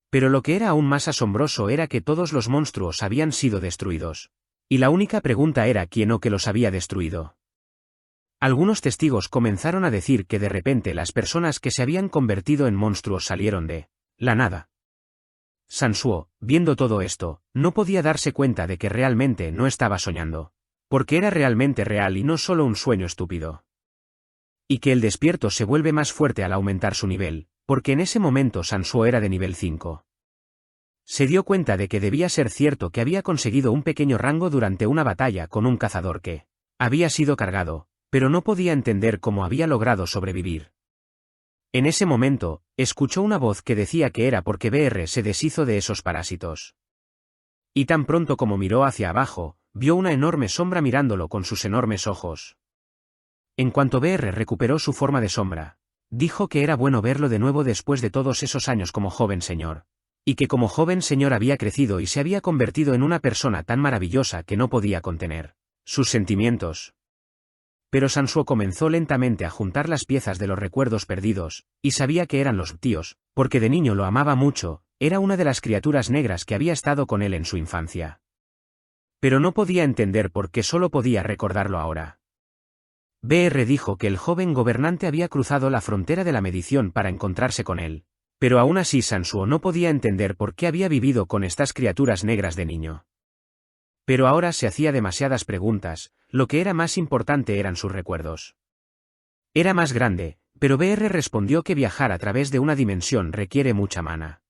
Pero lo que era aún más asombroso era que todos los monstruos habían sido destruidos. Y la única pregunta era quién o qué los había destruido. Algunos testigos comenzaron a decir que de repente las personas que se habían convertido en monstruos salieron de la nada. Sansuo, viendo todo esto, no podía darse cuenta de que realmente no estaba soñando. Porque era realmente real y no solo un sueño estúpido. Y que el despierto se vuelve más fuerte al aumentar su nivel, porque en ese momento Sansuo era de nivel 5. Se dio cuenta de que debía ser cierto que había conseguido un pequeño rango durante una batalla con un cazador que había sido cargado, pero no podía entender cómo había logrado sobrevivir. En ese momento, escuchó una voz que decía que era porque BR se deshizo de esos parásitos. Y tan pronto como miró hacia abajo, vio una enorme sombra mirándolo con sus enormes ojos. En cuanto BR recuperó su forma de sombra, dijo que era bueno verlo de nuevo después de todos esos años como joven señor. Y que como joven señor había crecido y se había convertido en una persona tan maravillosa que no podía contener sus sentimientos. Pero Sansuo comenzó lentamente a juntar las piezas de los recuerdos perdidos, y sabía que eran los tíos, porque de niño lo amaba mucho, era una de las criaturas negras que había estado con él en su infancia. Pero no podía entender por qué solo podía recordarlo ahora. BR dijo que el joven gobernante había cruzado la frontera de la medición para encontrarse con él. Pero aún así Sansuo no podía entender por qué había vivido con estas criaturas negras de niño. Pero ahora se hacía demasiadas preguntas, lo que era más importante eran sus recuerdos. Era más grande, pero BR respondió que viajar a través de una dimensión requiere mucha mana.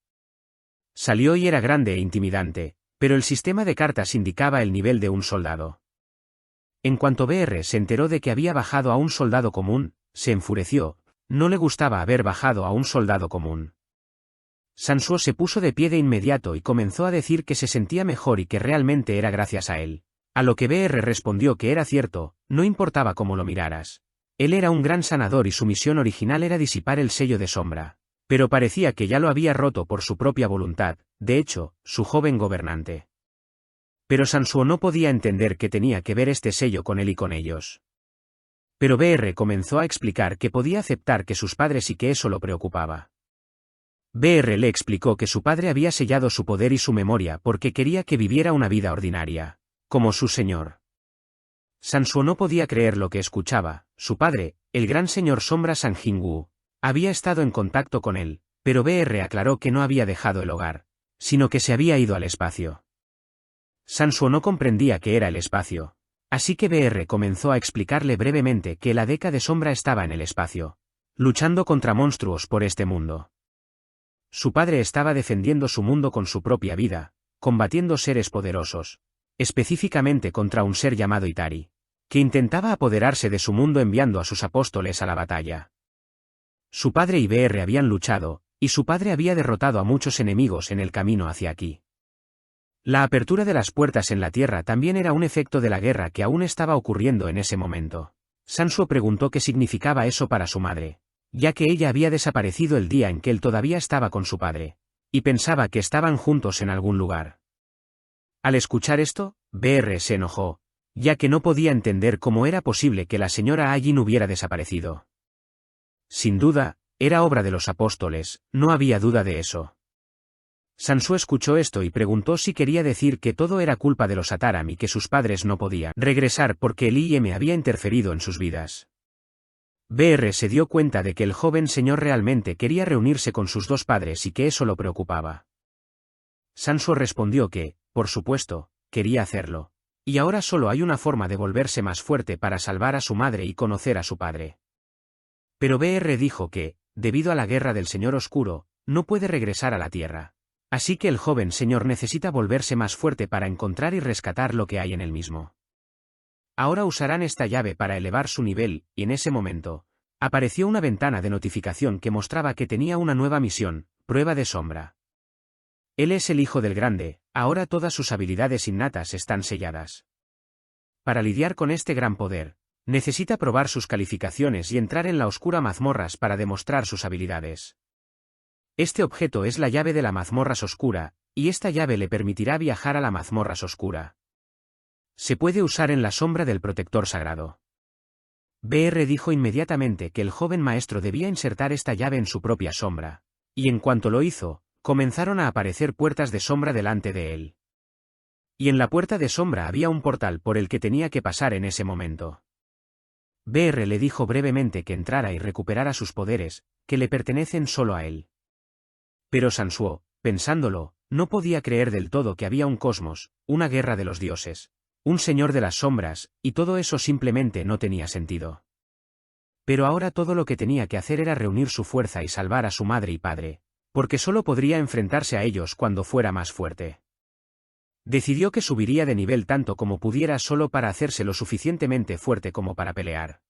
Salió y era grande e intimidante, pero el sistema de cartas indicaba el nivel de un soldado. En cuanto BR se enteró de que había bajado a un soldado común, se enfureció, no le gustaba haber bajado a un soldado común. Sansuo se puso de pie de inmediato y comenzó a decir que se sentía mejor y que realmente era gracias a él. A lo que BR respondió que era cierto, no importaba cómo lo miraras. Él era un gran sanador y su misión original era disipar el sello de sombra. Pero parecía que ya lo había roto por su propia voluntad, de hecho, su joven gobernante. Pero Sansuo no podía entender qué tenía que ver este sello con él y con ellos. Pero BR comenzó a explicar que podía aceptar que sus padres y que eso lo preocupaba. BR le explicó que su padre había sellado su poder y su memoria porque quería que viviera una vida ordinaria, como su señor. Sansuo no podía creer lo que escuchaba, su padre, el gran señor Sombra San Jingwu, había estado en contacto con él, pero BR aclaró que no había dejado el hogar, sino que se había ido al espacio. Sansuo no comprendía qué era el espacio, así que BR comenzó a explicarle brevemente que la Deca de Sombra estaba en el espacio, luchando contra monstruos por este mundo. Su padre estaba defendiendo su mundo con su propia vida, combatiendo seres poderosos, específicamente contra un ser llamado Itari, que intentaba apoderarse de su mundo enviando a sus apóstoles a la batalla. Su padre y BR habían luchado, y su padre había derrotado a muchos enemigos en el camino hacia aquí. La apertura de las puertas en la tierra también era un efecto de la guerra que aún estaba ocurriendo en ese momento. Sansuo preguntó qué significaba eso para su madre, ya que ella había desaparecido el día en que él todavía estaba con su padre, y pensaba que estaban juntos en algún lugar. Al escuchar esto, BR se enojó, ya que no podía entender cómo era posible que la señora Allin hubiera desaparecido. Sin duda, era obra de los apóstoles, no había duda de eso. Sansuo escuchó esto y preguntó si quería decir que todo era culpa de los Ataram y que sus padres no podían regresar porque el IM había interferido en sus vidas. BR se dio cuenta de que el joven señor realmente quería reunirse con sus dos padres y que eso lo preocupaba. Sansuo respondió que, por supuesto, quería hacerlo. Y ahora solo hay una forma de volverse más fuerte para salvar a su madre y conocer a su padre. Pero BR dijo que, debido a la guerra del Señor Oscuro, no puede regresar a la Tierra. Así que el joven señor necesita volverse más fuerte para encontrar y rescatar lo que hay en él mismo. Ahora usarán esta llave para elevar su nivel, y en ese momento, apareció una ventana de notificación que mostraba que tenía una nueva misión, prueba de sombra. Él es el hijo del grande, ahora todas sus habilidades innatas están selladas. Para lidiar con este gran poder, Necesita probar sus calificaciones y entrar en la oscura mazmorras para demostrar sus habilidades. Este objeto es la llave de la mazmorras oscura, y esta llave le permitirá viajar a la mazmorras oscura. Se puede usar en la sombra del protector sagrado. BR dijo inmediatamente que el joven maestro debía insertar esta llave en su propia sombra, y en cuanto lo hizo, comenzaron a aparecer puertas de sombra delante de él. Y en la puerta de sombra había un portal por el que tenía que pasar en ese momento. BR le dijo brevemente que entrara y recuperara sus poderes, que le pertenecen solo a él. Pero Sansuo, pensándolo, no podía creer del todo que había un cosmos, una guerra de los dioses, un señor de las sombras, y todo eso simplemente no tenía sentido. Pero ahora todo lo que tenía que hacer era reunir su fuerza y salvar a su madre y padre, porque solo podría enfrentarse a ellos cuando fuera más fuerte. Decidió que subiría de nivel tanto como pudiera solo para hacerse lo suficientemente fuerte como para pelear.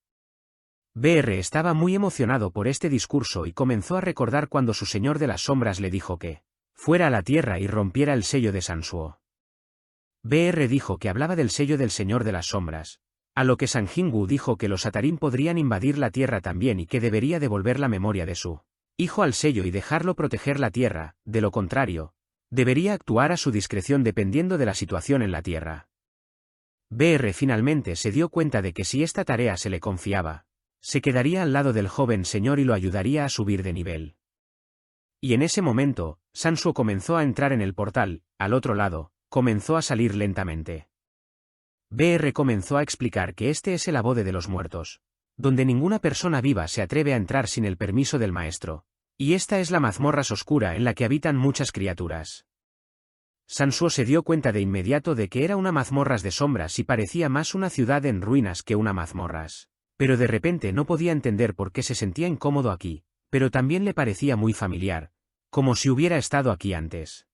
BR estaba muy emocionado por este discurso y comenzó a recordar cuando su señor de las sombras le dijo que fuera a la tierra y rompiera el sello de Sansuo. BR dijo que hablaba del sello del señor de las sombras, a lo que San Jingu dijo que los Atarim podrían invadir la tierra también y que debería devolver la memoria de su hijo al sello y dejarlo proteger la tierra, de lo contrario, debería actuar a su discreción dependiendo de la situación en la tierra. BR finalmente se dio cuenta de que si esta tarea se le confiaba, se quedaría al lado del joven señor y lo ayudaría a subir de nivel. Y en ese momento, Sansuo comenzó a entrar en el portal, al otro lado, comenzó a salir lentamente. BR comenzó a explicar que este es el abode de los muertos, donde ninguna persona viva se atreve a entrar sin el permiso del maestro. Y esta es la mazmorras oscura en la que habitan muchas criaturas. Sansuo se dio cuenta de inmediato de que era una mazmorras de sombras y parecía más una ciudad en ruinas que una mazmorras. Pero de repente no podía entender por qué se sentía incómodo aquí, pero también le parecía muy familiar, como si hubiera estado aquí antes.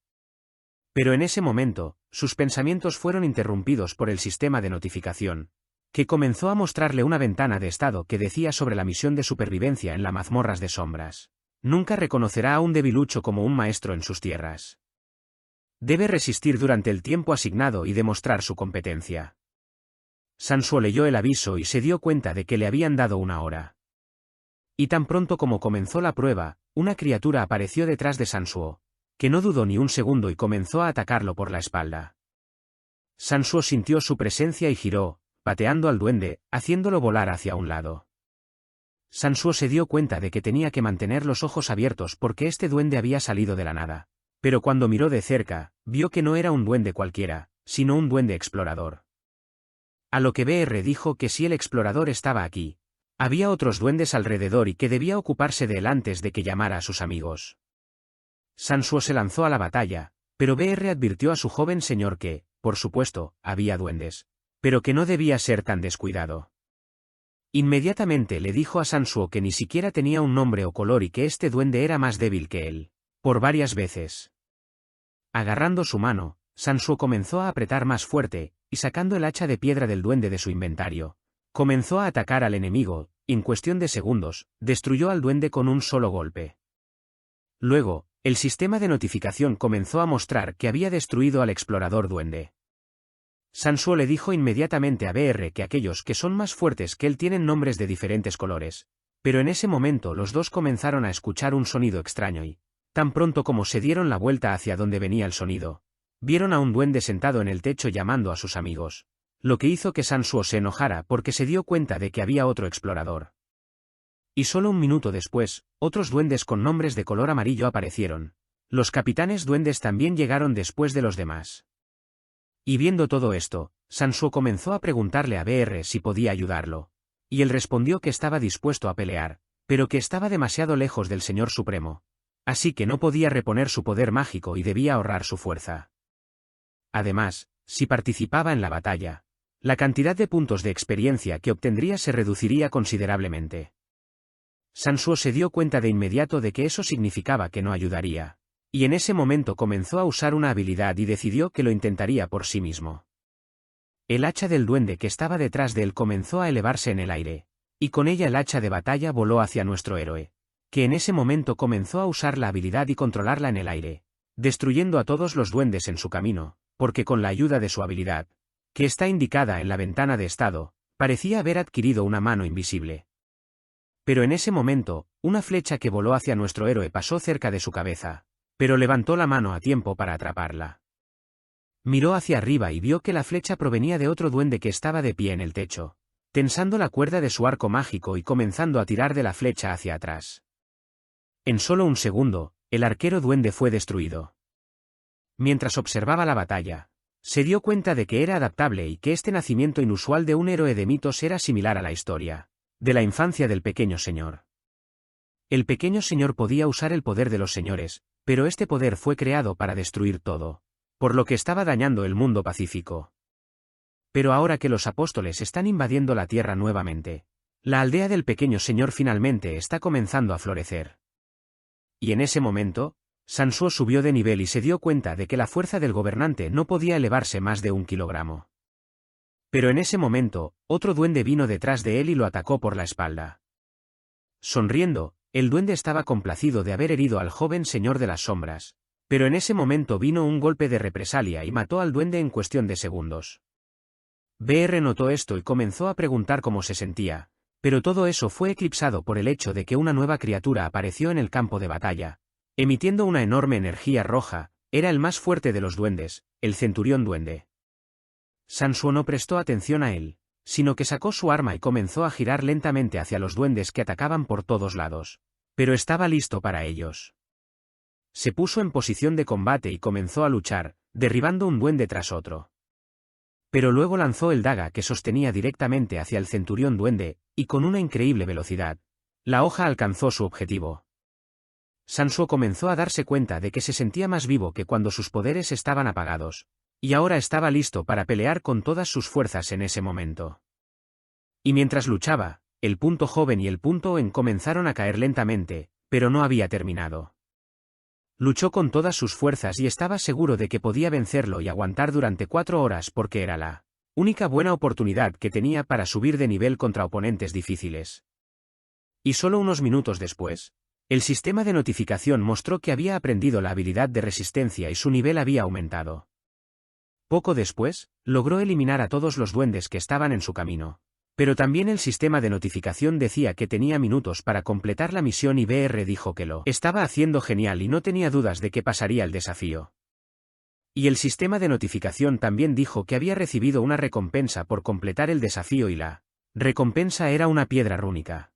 Pero en ese momento, sus pensamientos fueron interrumpidos por el sistema de notificación, que comenzó a mostrarle una ventana de estado que decía sobre la misión de supervivencia en la mazmorras de sombras. Nunca reconocerá a un debilucho como un maestro en sus tierras. Debe resistir durante el tiempo asignado y demostrar su competencia. Sansuo leyó el aviso y se dio cuenta de que le habían dado una hora. Y tan pronto como comenzó la prueba, una criatura apareció detrás de Sansuo, que no dudó ni un segundo y comenzó a atacarlo por la espalda. Sansuo sintió su presencia y giró, pateando al duende, haciéndolo volar hacia un lado. Sansuo se dio cuenta de que tenía que mantener los ojos abiertos porque este duende había salido de la nada. Pero cuando miró de cerca, vio que no era un duende cualquiera, sino un duende explorador. A lo que BR dijo que si el explorador estaba aquí, había otros duendes alrededor y que debía ocuparse de él antes de que llamara a sus amigos. Sansuo se lanzó a la batalla, pero BR advirtió a su joven señor que, por supuesto, había duendes, pero que no debía ser tan descuidado. Inmediatamente le dijo a Sansuo que ni siquiera tenía un nombre o color y que este duende era más débil que él, por varias veces. Agarrando su mano, Sansuo comenzó a apretar más fuerte, y sacando el hacha de piedra del duende de su inventario, comenzó a atacar al enemigo, y en cuestión de segundos, destruyó al duende con un solo golpe. Luego, el sistema de notificación comenzó a mostrar que había destruido al explorador duende. Sansuo le dijo inmediatamente a BR que aquellos que son más fuertes que él tienen nombres de diferentes colores, pero en ese momento los dos comenzaron a escuchar un sonido extraño y, tan pronto como se dieron la vuelta hacia donde venía el sonido, vieron a un duende sentado en el techo llamando a sus amigos, lo que hizo que Sansuo se enojara porque se dio cuenta de que había otro explorador. Y solo un minuto después, otros duendes con nombres de color amarillo aparecieron. Los capitanes duendes también llegaron después de los demás. Y viendo todo esto, Sansuo comenzó a preguntarle a BR si podía ayudarlo, y él respondió que estaba dispuesto a pelear, pero que estaba demasiado lejos del Señor Supremo, así que no podía reponer su poder mágico y debía ahorrar su fuerza. Además, si participaba en la batalla, la cantidad de puntos de experiencia que obtendría se reduciría considerablemente. Sansuo se dio cuenta de inmediato de que eso significaba que no ayudaría. Y en ese momento comenzó a usar una habilidad y decidió que lo intentaría por sí mismo. El hacha del duende que estaba detrás de él comenzó a elevarse en el aire, y con ella el hacha de batalla voló hacia nuestro héroe, que en ese momento comenzó a usar la habilidad y controlarla en el aire, destruyendo a todos los duendes en su camino, porque con la ayuda de su habilidad, que está indicada en la ventana de estado, Parecía haber adquirido una mano invisible. Pero en ese momento, una flecha que voló hacia nuestro héroe pasó cerca de su cabeza, pero levantó la mano a tiempo para atraparla. Miró hacia arriba y vio que la flecha provenía de otro duende que estaba de pie en el techo, tensando la cuerda de su arco mágico y comenzando a tirar de la flecha hacia atrás. En solo un segundo, el arquero duende fue destruido. Mientras observaba la batalla, se dio cuenta de que era adaptable y que este nacimiento inusual de un héroe de mitos era similar a la historia de la infancia del pequeño señor. El pequeño señor podía usar el poder de los señores, pero este poder fue creado para destruir todo, por lo que estaba dañando el mundo pacífico. Pero ahora que los apóstoles están invadiendo la tierra nuevamente, la aldea del pequeño señor finalmente está comenzando a florecer. Y en ese momento, Sansuo subió de nivel y se dio cuenta de que la fuerza del gobernante no podía elevarse más de 1 kilogramo. Pero en ese momento, otro duende vino detrás de él y lo atacó por la espalda. Sonriendo, el duende estaba complacido de haber herido al joven señor de las sombras, pero en ese momento vino un golpe de represalia y mató al duende en cuestión de segundos. BR notó esto y comenzó a preguntar cómo se sentía, pero todo eso fue eclipsado por el hecho de que una nueva criatura apareció en el campo de batalla, emitiendo una enorme energía roja. Era el más fuerte de los duendes, el centurión duende. Sansuo no prestó atención a él, sino que sacó su arma y comenzó a girar lentamente hacia los duendes que atacaban por todos lados, pero estaba listo para ellos. Se puso en posición de combate y comenzó a luchar, derribando un duende tras otro. Pero luego lanzó el daga que sostenía directamente hacia el centurión duende, y con una increíble velocidad, la hoja alcanzó su objetivo. Sansuo comenzó a darse cuenta de que se sentía más vivo que cuando sus poderes estaban apagados, y ahora estaba listo para pelear con todas sus fuerzas en ese momento. Y mientras luchaba, el punto joven y el punto en comenzaron a caer lentamente, pero no había terminado. Luchó con todas sus fuerzas y estaba seguro de que podía vencerlo y aguantar durante 4 horas porque era la única buena oportunidad que tenía para subir de nivel contra oponentes difíciles. Y solo unos minutos después, el sistema de notificación mostró que había aprendido la habilidad de resistencia y su nivel había aumentado. Poco después, logró eliminar a todos los duendes que estaban en su camino. Pero también el sistema de notificación decía que tenía minutos para completar la misión y BR dijo que lo estaba haciendo genial y no tenía dudas de que pasaría el desafío. Y el sistema de notificación también dijo que había recibido una recompensa por completar el desafío y la recompensa era una piedra rúnica.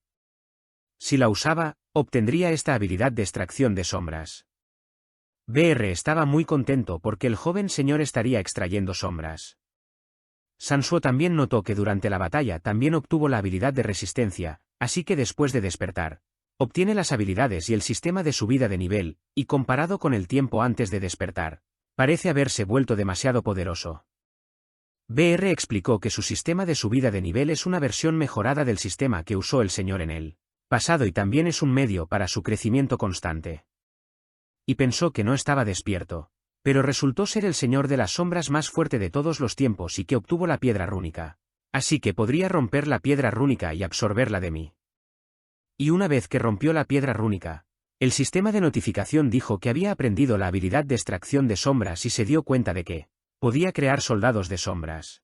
Si la usaba, obtendría esta habilidad de extracción de sombras. BR estaba muy contento porque el joven señor estaría extrayendo sombras. Sansuo también notó que durante la batalla también obtuvo la habilidad de resistencia, así que después de despertar, obtiene las habilidades y el sistema de subida de nivel, y comparado con el tiempo antes de despertar, parece haberse vuelto demasiado poderoso. BR explicó que su sistema de subida de nivel es una versión mejorada del sistema que usó el señor en el pasado y también es un medio para su crecimiento constante. Y pensó que no estaba despierto, pero resultó ser el señor de las sombras más fuerte de todos los tiempos y que obtuvo la piedra rúnica. Así que podría romper la piedra rúnica y absorberla de mí. Y una vez que rompió la piedra rúnica, el sistema de notificación dijo que había aprendido la habilidad de extracción de sombras y se dio cuenta de que podía crear soldados de sombras.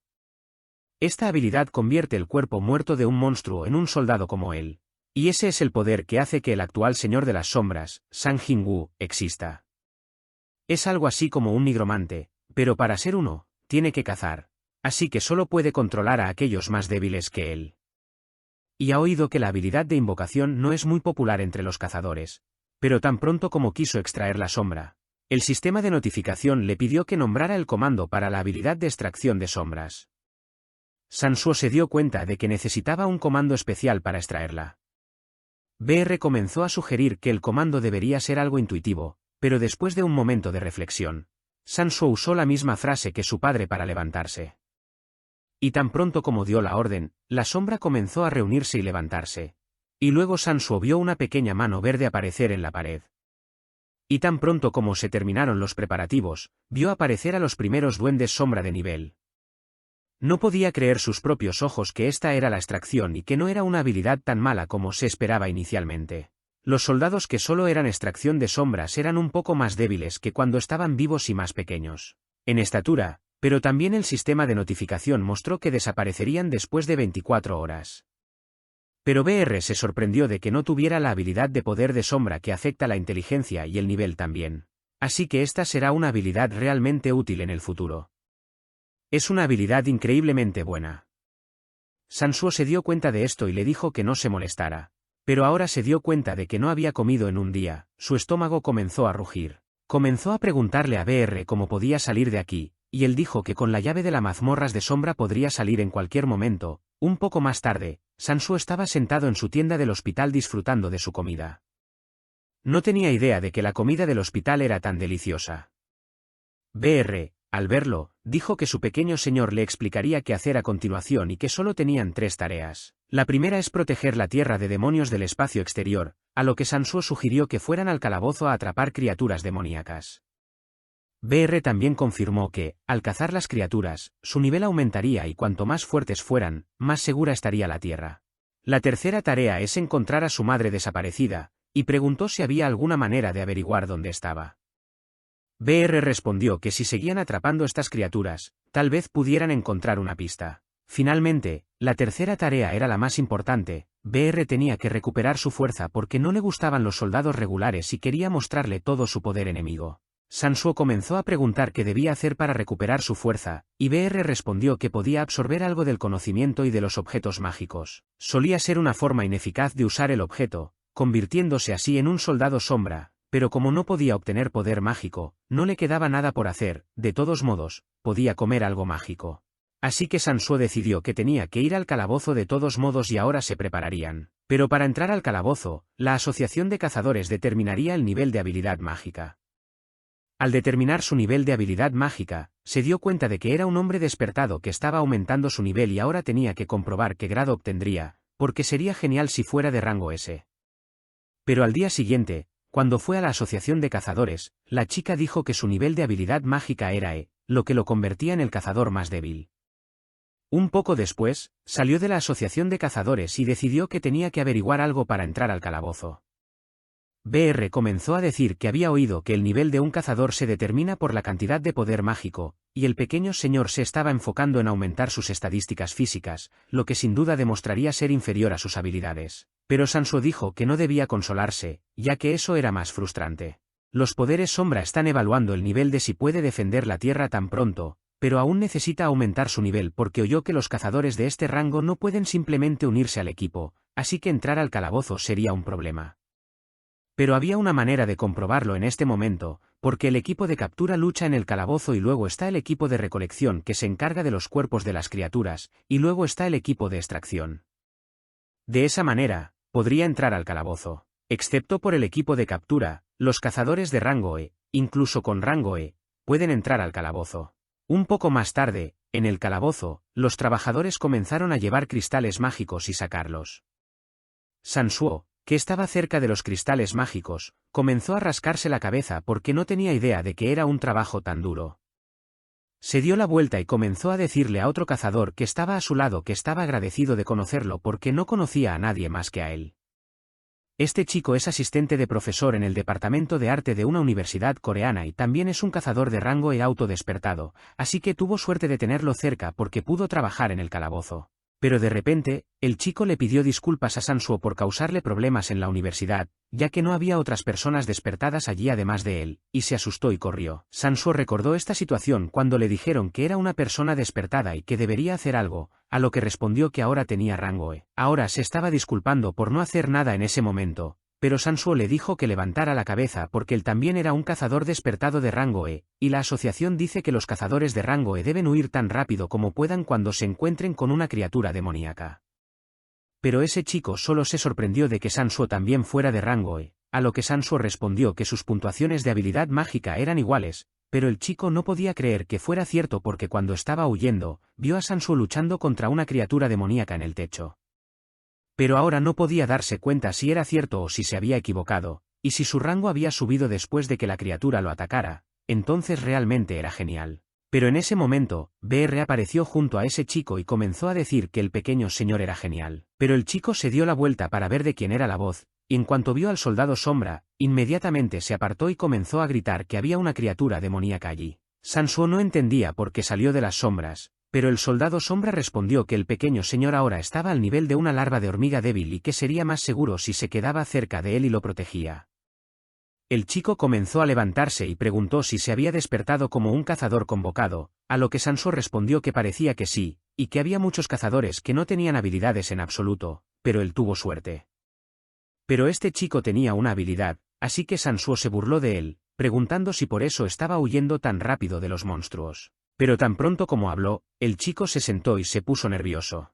Esta habilidad convierte el cuerpo muerto de un monstruo en un soldado como él. Y ese es el poder que hace que el actual señor de las sombras, Sang Jin-woo, exista. Es algo así como un nigromante, pero para ser uno, tiene que cazar, así que solo puede controlar a aquellos más débiles que él. Y ha oído que la habilidad de invocación no es muy popular entre los cazadores, pero tan pronto como quiso extraer la sombra, el sistema de notificación le pidió que nombrara el comando para la habilidad de extracción de sombras. Sansuo se dio cuenta de que necesitaba un comando especial para extraerla. BR comenzó a sugerir que el comando debería ser algo intuitivo, pero después de un momento de reflexión, Sansuo usó la misma frase que su padre para levantarse. Y tan pronto como dio la orden, la sombra comenzó a reunirse y levantarse. Y luego Sansuo vio una pequeña mano verde aparecer en la pared. Y tan pronto como se terminaron los preparativos, vio aparecer a los primeros duendes sombra de nivel. No podía creer sus propios ojos que esta era la extracción y que no era una habilidad tan mala como se esperaba inicialmente. Los soldados que solo eran extracción de sombras eran un poco más débiles que cuando estaban vivos y más pequeños en estatura, Pero también el sistema de notificación mostró que desaparecerían después de 24 horas. Pero BR se sorprendió de que no tuviera la habilidad de poder de sombra que afecta la inteligencia y el nivel también. Así que esta será una habilidad realmente útil en el futuro. Es una habilidad increíblemente buena. Sansuo se dio cuenta de esto y le dijo que no se molestara. Pero ahora se dio cuenta de que no había comido en un día, su estómago comenzó a rugir. Comenzó a preguntarle a BR cómo podía salir de aquí, y él dijo que con la llave de las mazmorras de sombra podría salir en cualquier momento. Un poco más tarde, Sansuo estaba sentado en su tienda del hospital disfrutando de su comida. No tenía idea de que la comida del hospital era tan deliciosa. BR, al verlo, dijo que su pequeño señor le explicaría qué hacer a continuación y que solo tenían 3 tareas. La primera es proteger la tierra de demonios del espacio exterior, a lo que Sansuo sugirió que fueran al calabozo a atrapar criaturas demoníacas. BR también confirmó que, al cazar las criaturas, su nivel aumentaría y cuanto más fuertes fueran, más segura estaría la tierra. La tercera tarea es encontrar a su madre desaparecida, y preguntó si había alguna manera de averiguar dónde estaba. BR respondió que si seguían atrapando estas criaturas, tal vez pudieran encontrar una pista. Finalmente, la tercera tarea era la más importante. BR tenía que recuperar su fuerza porque no le gustaban los soldados regulares y quería mostrarle todo su poder enemigo. Sansuo comenzó a preguntar qué debía hacer para recuperar su fuerza, y BR respondió que podía absorber algo del conocimiento y de los objetos mágicos. Solía ser una forma ineficaz de usar el objeto, convirtiéndose así en un soldado sombra, pero como no podía obtener poder mágico, no le quedaba nada por hacer. De todos modos, podía comer algo mágico. Así que Sansuo decidió que tenía que ir al calabozo de todos modos y ahora se prepararían. Pero para entrar al calabozo, la asociación de cazadores determinaría el nivel de habilidad mágica. Al determinar su nivel de habilidad mágica, se dio cuenta de que era un hombre despertado que estaba aumentando su nivel y ahora tenía que comprobar qué grado obtendría, porque sería genial si fuera de rango S. Pero al día siguiente, cuando fue a la asociación de cazadores, la chica dijo que su nivel de habilidad mágica era E, lo que lo convertía en el cazador más débil. Un poco después, salió de la asociación de cazadores y decidió que tenía que averiguar algo para entrar al calabozo. BR comenzó a decir que había oído que el nivel de un cazador se determina por la cantidad de poder mágico, y el pequeño señor se estaba enfocando en aumentar sus estadísticas físicas, lo que sin duda demostraría ser inferior a sus habilidades. Pero Sansuo dijo que no debía consolarse, ya que eso era más frustrante. Los poderes sombra están evaluando el nivel de si puede defender la tierra tan pronto, pero aún necesita aumentar su nivel porque oyó que los cazadores de este rango no pueden simplemente unirse al equipo, así que entrar al calabozo sería un problema. Pero había una manera de comprobarlo en este momento, porque el equipo de captura lucha en el calabozo y luego está el equipo de recolección que se encarga de los cuerpos de las criaturas, y luego está el equipo de extracción. De esa manera, podría entrar al calabozo. Excepto por el equipo de captura, los cazadores de rango E, incluso con rango E, pueden entrar al calabozo. Un poco más tarde, en el calabozo, los trabajadores comenzaron a llevar cristales mágicos y sacarlos. Sansuo, que estaba cerca de los cristales mágicos, comenzó a rascarse la cabeza porque no tenía idea de que era un trabajo tan duro. Se dio la vuelta y comenzó a decirle a otro cazador que estaba a su lado que estaba agradecido de conocerlo porque no conocía a nadie más que a él. Este chico es asistente de profesor en el departamento de arte de una universidad coreana y también es un cazador de rango e autodespertado, así que tuvo suerte de tenerlo cerca porque pudo trabajar en el calabozo. Pero de repente, el chico le pidió disculpas a Sansuo por causarle problemas en la universidad, ya que no había otras personas despertadas allí además de él, y se asustó y corrió. Sansuo recordó esta situación cuando le dijeron que era una persona despertada y que debería hacer algo, a lo que respondió que ahora tenía rango E. Ahora se estaba disculpando por no hacer nada en ese momento, pero Sansuo le dijo que levantara la cabeza porque él también era un cazador despertado de rango E, y la asociación dice que los cazadores de rango E deben huir tan rápido como puedan cuando se encuentren con una criatura demoníaca. Pero ese chico solo se sorprendió de que Sansuo también fuera de rango E, a lo que Sansuo respondió que sus puntuaciones de habilidad mágica eran iguales, pero el chico no podía creer que fuera cierto porque cuando estaba huyendo, vio a Sansuo luchando contra una criatura demoníaca en el techo. Pero ahora no podía darse cuenta si era cierto o si se había equivocado, y si su rango había subido después de que la criatura lo atacara, entonces realmente era genial. Pero en ese momento, BR apareció junto a ese chico y comenzó a decir que el pequeño señor era genial. Pero el chico se dio la vuelta para ver de quién era la voz, y en cuanto vio al soldado sombra, inmediatamente se apartó y comenzó a gritar que había una criatura demoníaca allí. Sansuo no entendía por qué salió de las sombras, pero el soldado sombra respondió que el pequeño señor ahora estaba al nivel de una larva de hormiga débil y que sería más seguro si se quedaba cerca de él y lo protegía. El chico comenzó a levantarse y preguntó si se había despertado como un cazador convocado, a lo que Sansuo respondió que parecía que sí, y que había muchos cazadores que no tenían habilidades en absoluto, pero él tuvo suerte. Pero este chico tenía una habilidad, así que Sansuo se burló de él, preguntando si por eso estaba huyendo tan rápido de los monstruos. Pero tan pronto como habló, el chico se sentó y se puso nervioso.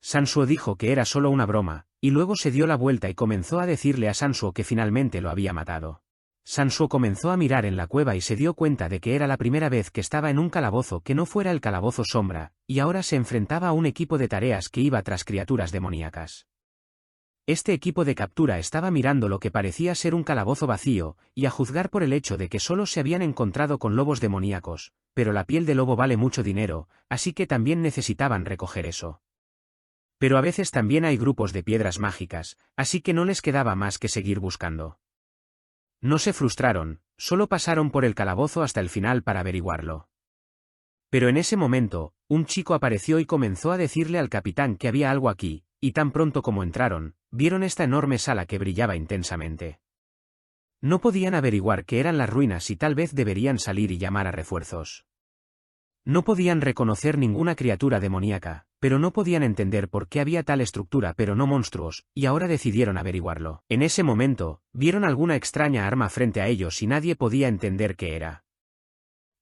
Sansuo dijo que era solo una broma, y luego se dio la vuelta y comenzó a decirle a Sansuo que finalmente lo había matado. Sansuo comenzó a mirar en la cueva y se dio cuenta de que era la primera vez que estaba en un calabozo que no fuera el calabozo sombra, y ahora se enfrentaba a un equipo de tareas que iba tras criaturas demoníacas. Este equipo de captura estaba mirando lo que parecía ser un calabozo vacío, y a juzgar por el hecho de que solo se habían encontrado con lobos demoníacos, pero la piel de lobo vale mucho dinero, así que también necesitaban recoger eso. Pero a veces también hay grupos de piedras mágicas, así que no les quedaba más que seguir buscando. No se frustraron, solo pasaron por el calabozo hasta el final para averiguarlo. Pero en ese momento, un chico apareció y comenzó a decirle al capitán que había algo aquí, y tan pronto como entraron, vieron esta enorme sala que brillaba intensamente. No podían averiguar qué eran las ruinas y tal vez deberían salir y llamar a refuerzos. No podían reconocer ninguna criatura demoníaca, pero no podían entender por qué había tal estructura pero no monstruos, y ahora decidieron averiguarlo. En ese momento, vieron alguna extraña arma frente a ellos y nadie podía entender qué era.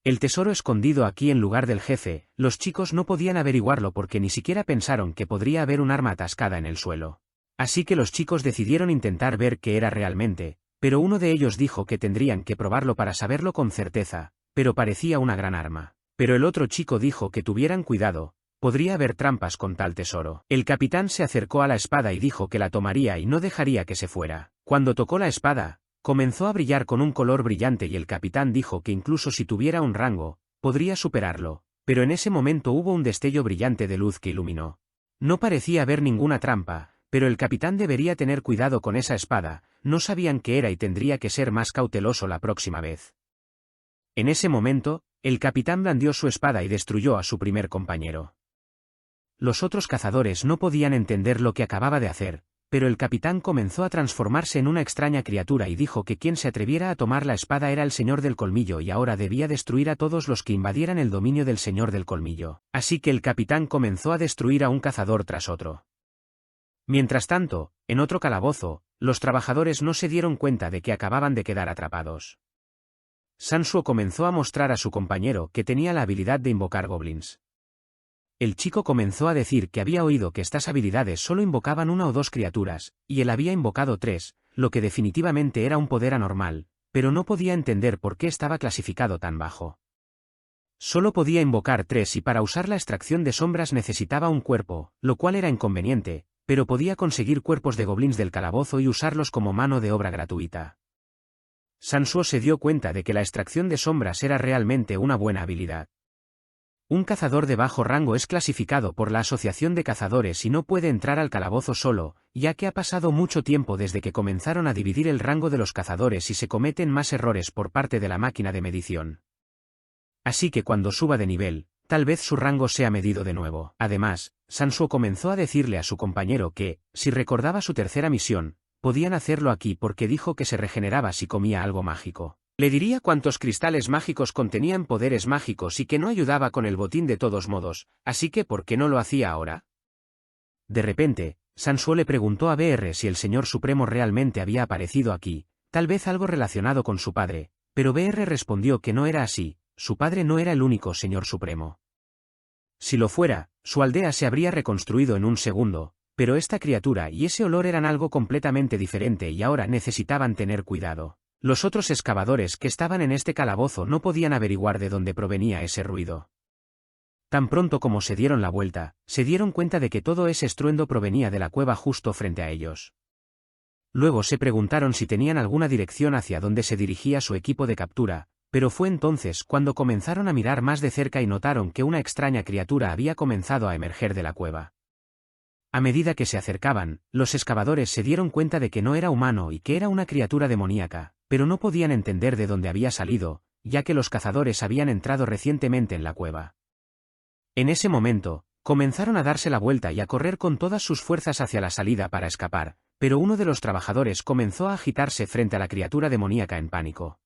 El tesoro escondido aquí en lugar del jefe, los chicos no podían averiguarlo porque ni siquiera pensaron que podría haber un arma atascada en el suelo. Así que los chicos decidieron intentar ver qué era realmente, pero uno de ellos dijo que tendrían que probarlo para saberlo con certeza, pero parecía una gran arma. Pero el otro chico dijo que tuvieran cuidado, podría haber trampas con tal tesoro. El capitán se acercó a la espada y dijo que la tomaría y no dejaría que se fuera. Cuando tocó la espada, comenzó a brillar con un color brillante y el capitán dijo que incluso si tuviera un rango, podría superarlo, pero en ese momento hubo un destello brillante de luz que iluminó. No parecía haber ninguna trampa, pero el capitán debería tener cuidado con esa espada, no sabían qué era y tendría que ser más cauteloso la próxima vez. En ese momento, el capitán blandió su espada y destruyó a su primer compañero. Los otros cazadores no podían entender lo que acababa de hacer, pero el capitán comenzó a transformarse en una extraña criatura y dijo que quien se atreviera a tomar la espada era el Señor del Colmillo y ahora debía destruir a todos los que invadieran el dominio del Señor del Colmillo. Así que el capitán comenzó a destruir a un cazador tras otro. Mientras tanto, en otro calabozo, los trabajadores no se dieron cuenta de que acababan de quedar atrapados. Sansuo comenzó a mostrar a su compañero que tenía la habilidad de invocar goblins. El chico comenzó a decir que había oído que estas habilidades solo invocaban una o dos criaturas, y él había invocado 3, lo que definitivamente era un poder anormal, pero no podía entender por qué estaba clasificado tan bajo. Solo podía invocar 3 y para usar la extracción de sombras necesitaba un cuerpo, lo cual era inconveniente, pero podía conseguir cuerpos de goblins del calabozo y usarlos como mano de obra gratuita. Sansuo se dio cuenta de que la extracción de sombras era realmente una buena habilidad. Un cazador de bajo rango es clasificado por la Asociación de Cazadores y no puede entrar al calabozo solo, ya que ha pasado mucho tiempo desde que comenzaron a dividir el rango de los cazadores y se cometen más errores por parte de la máquina de medición. Así que cuando suba de nivel, tal vez su rango sea medido de nuevo. Además, Sansuo comenzó a decirle a su compañero que, si recordaba su tercera misión, podían hacerlo aquí porque dijo que se regeneraba si comía algo mágico. Le diría cuántos cristales mágicos contenían poderes mágicos y que no ayudaba con el botín de todos modos, así que ¿por qué no lo hacía ahora? De repente, Sansuo le preguntó a BR si el Señor Supremo realmente había aparecido aquí, tal vez algo relacionado con su padre, pero BR respondió que no era así, su padre no era el único Señor Supremo. Si lo fuera, su aldea se habría reconstruido en un segundo, pero esta criatura y ese olor eran algo completamente diferente y ahora necesitaban tener cuidado. Los otros excavadores que estaban en este calabozo no podían averiguar de dónde provenía ese ruido. Tan pronto como se dieron la vuelta, se dieron cuenta de que todo ese estruendo provenía de la cueva justo frente a ellos. Luego se preguntaron si tenían alguna dirección hacia donde se dirigía su equipo de captura, pero fue entonces cuando comenzaron a mirar más de cerca y notaron que una extraña criatura había comenzado a emerger de la cueva. A medida que se acercaban, los excavadores se dieron cuenta de que no era humano y que era una criatura demoníaca, pero no podían entender de dónde había salido, ya que los cazadores habían entrado recientemente en la cueva. En ese momento, comenzaron a darse la vuelta y a correr con todas sus fuerzas hacia la salida para escapar, pero uno de los trabajadores comenzó a agitarse frente a la criatura demoníaca en pánico.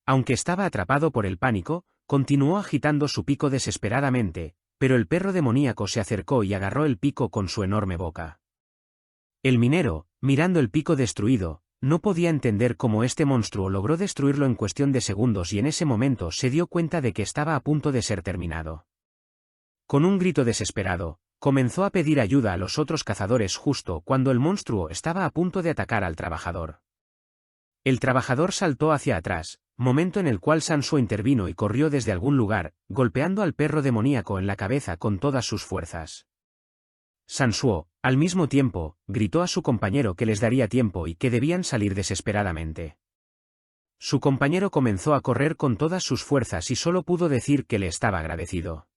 Aunque estaba atrapado por el pánico, continuó agitando su pico desesperadamente, pero el perro demoníaco se acercó y agarró el pico con su enorme boca. El minero, mirando el pico destruido, no podía entender cómo este monstruo logró destruirlo en cuestión de segundos y en ese momento se dio cuenta de que estaba a punto de ser terminado. Con un grito desesperado, comenzó a pedir ayuda a los otros cazadores justo cuando el monstruo estaba a punto de atacar al trabajador. El trabajador saltó hacia atrás, momento en el cual Sansuo intervino y corrió desde algún lugar, golpeando al perro demoníaco en la cabeza con todas sus fuerzas. Sansuo, al mismo tiempo, gritó a su compañero que les daría tiempo y que debían salir desesperadamente. Su compañero comenzó a correr con todas sus fuerzas y solo pudo decir que le estaba agradecido.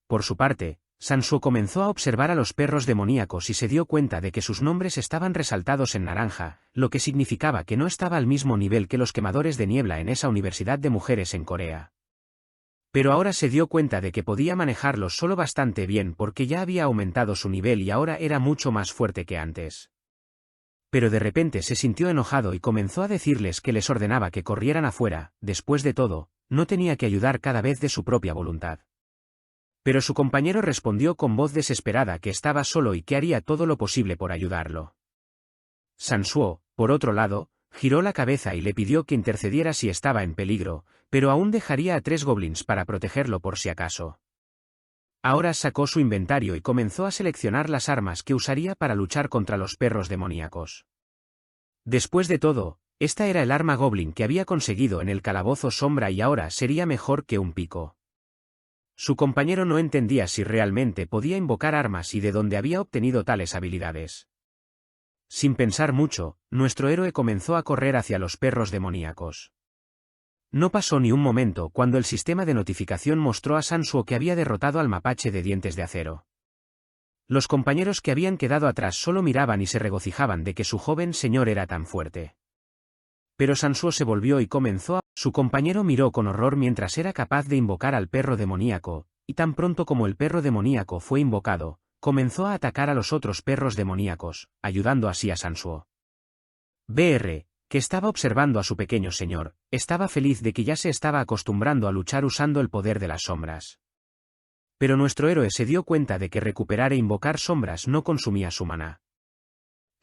Por su parte, Sansuo comenzó a observar a los perros demoníacos y se dio cuenta de que sus nombres estaban resaltados en naranja, lo que significaba que no estaba al mismo nivel que los quemadores de niebla en esa universidad de mujeres en Corea. Pero ahora se dio cuenta de que podía manejarlos solo bastante bien porque ya había aumentado su nivel y ahora era mucho más fuerte que antes. Pero de repente se sintió enojado y comenzó a decirles que les ordenaba que corrieran afuera, después de todo, no tenía que ayudar cada vez de su propia voluntad. Pero su compañero respondió con voz desesperada que estaba solo y que haría todo lo posible por ayudarlo. Sansuo, por otro lado, giró la cabeza y le pidió que intercediera si estaba en peligro, pero aún dejaría a 3 goblins para protegerlo por si acaso. Ahora sacó su inventario y comenzó a seleccionar las armas que usaría para luchar contra los perros demoníacos. Después de todo, esta era el arma goblin que había conseguido en el calabozo sombra y ahora sería mejor que un pico. Su compañero no entendía si realmente podía invocar armas y de dónde había obtenido tales habilidades. Sin pensar mucho, nuestro héroe comenzó a correr hacia los perros demoníacos. No pasó ni un momento cuando el sistema de notificación mostró a Sansuo que había derrotado al mapache de dientes de acero. Los compañeros que habían quedado atrás solo miraban y se regocijaban de que su joven señor era tan fuerte. Pero Sansuo se volvió y comenzó a... Su compañero miró con horror mientras era capaz de invocar al perro demoníaco, y tan pronto como el perro demoníaco fue invocado, comenzó a atacar a los otros perros demoníacos, ayudando así a Sansuo. BR, que estaba observando a su pequeño señor, estaba feliz de que ya se estaba acostumbrando a luchar usando el poder de las sombras. Pero nuestro héroe se dio cuenta de que recuperar e invocar sombras no consumía su maná.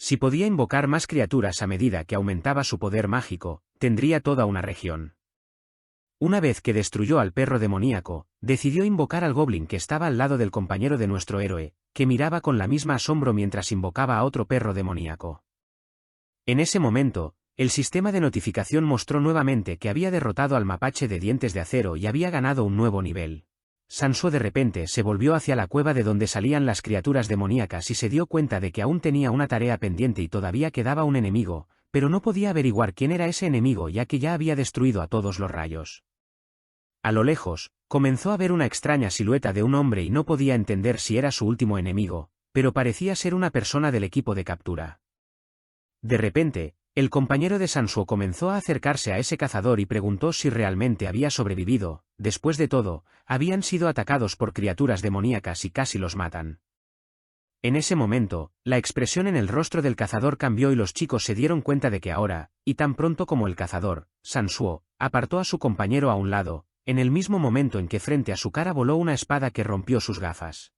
Si podía invocar más criaturas a medida que aumentaba su poder mágico, tendría toda una región. Una vez que destruyó al perro demoníaco, decidió invocar al goblin que estaba al lado del compañero de nuestro héroe, que miraba con la misma asombro mientras invocaba a otro perro demoníaco. En ese momento, el sistema de notificación mostró nuevamente que había derrotado al mapache de dientes de acero y había ganado un nuevo nivel. Sansuo de repente se volvió hacia la cueva de donde salían las criaturas demoníacas y se dio cuenta de que aún tenía una tarea pendiente y todavía quedaba un enemigo, pero no podía averiguar quién era ese enemigo ya que ya había destruido a todos los rayos. A lo lejos, comenzó a ver una extraña silueta de un hombre y no podía entender si era su último enemigo, pero parecía ser una persona del equipo de captura. De repente, el compañero de Sansuo comenzó a acercarse a ese cazador y preguntó si realmente había sobrevivido. Después de todo, habían sido atacados por criaturas demoníacas y casi los matan. En ese momento, la expresión en el rostro del cazador cambió y los chicos se dieron cuenta de que ahora, y tan pronto como el cazador, Sansuo, apartó a su compañero a un lado, en el mismo momento en que frente a su cara voló una espada que rompió sus gafas.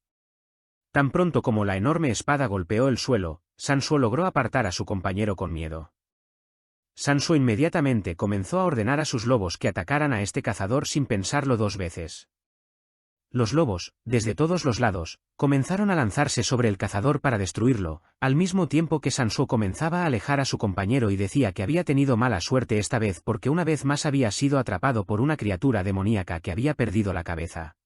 Tan pronto como la enorme espada golpeó el suelo, Sansuo logró apartar a su compañero con miedo. Sansuo inmediatamente comenzó a ordenar a sus lobos que atacaran a este cazador sin pensarlo 2 veces. Los lobos, desde todos los lados, comenzaron a lanzarse sobre el cazador para destruirlo, al mismo tiempo que Sansuo comenzaba a alejar a su compañero y decía que había tenido mala suerte esta vez porque una vez más había sido atrapado por una criatura demoníaca que había perdido la cabeza.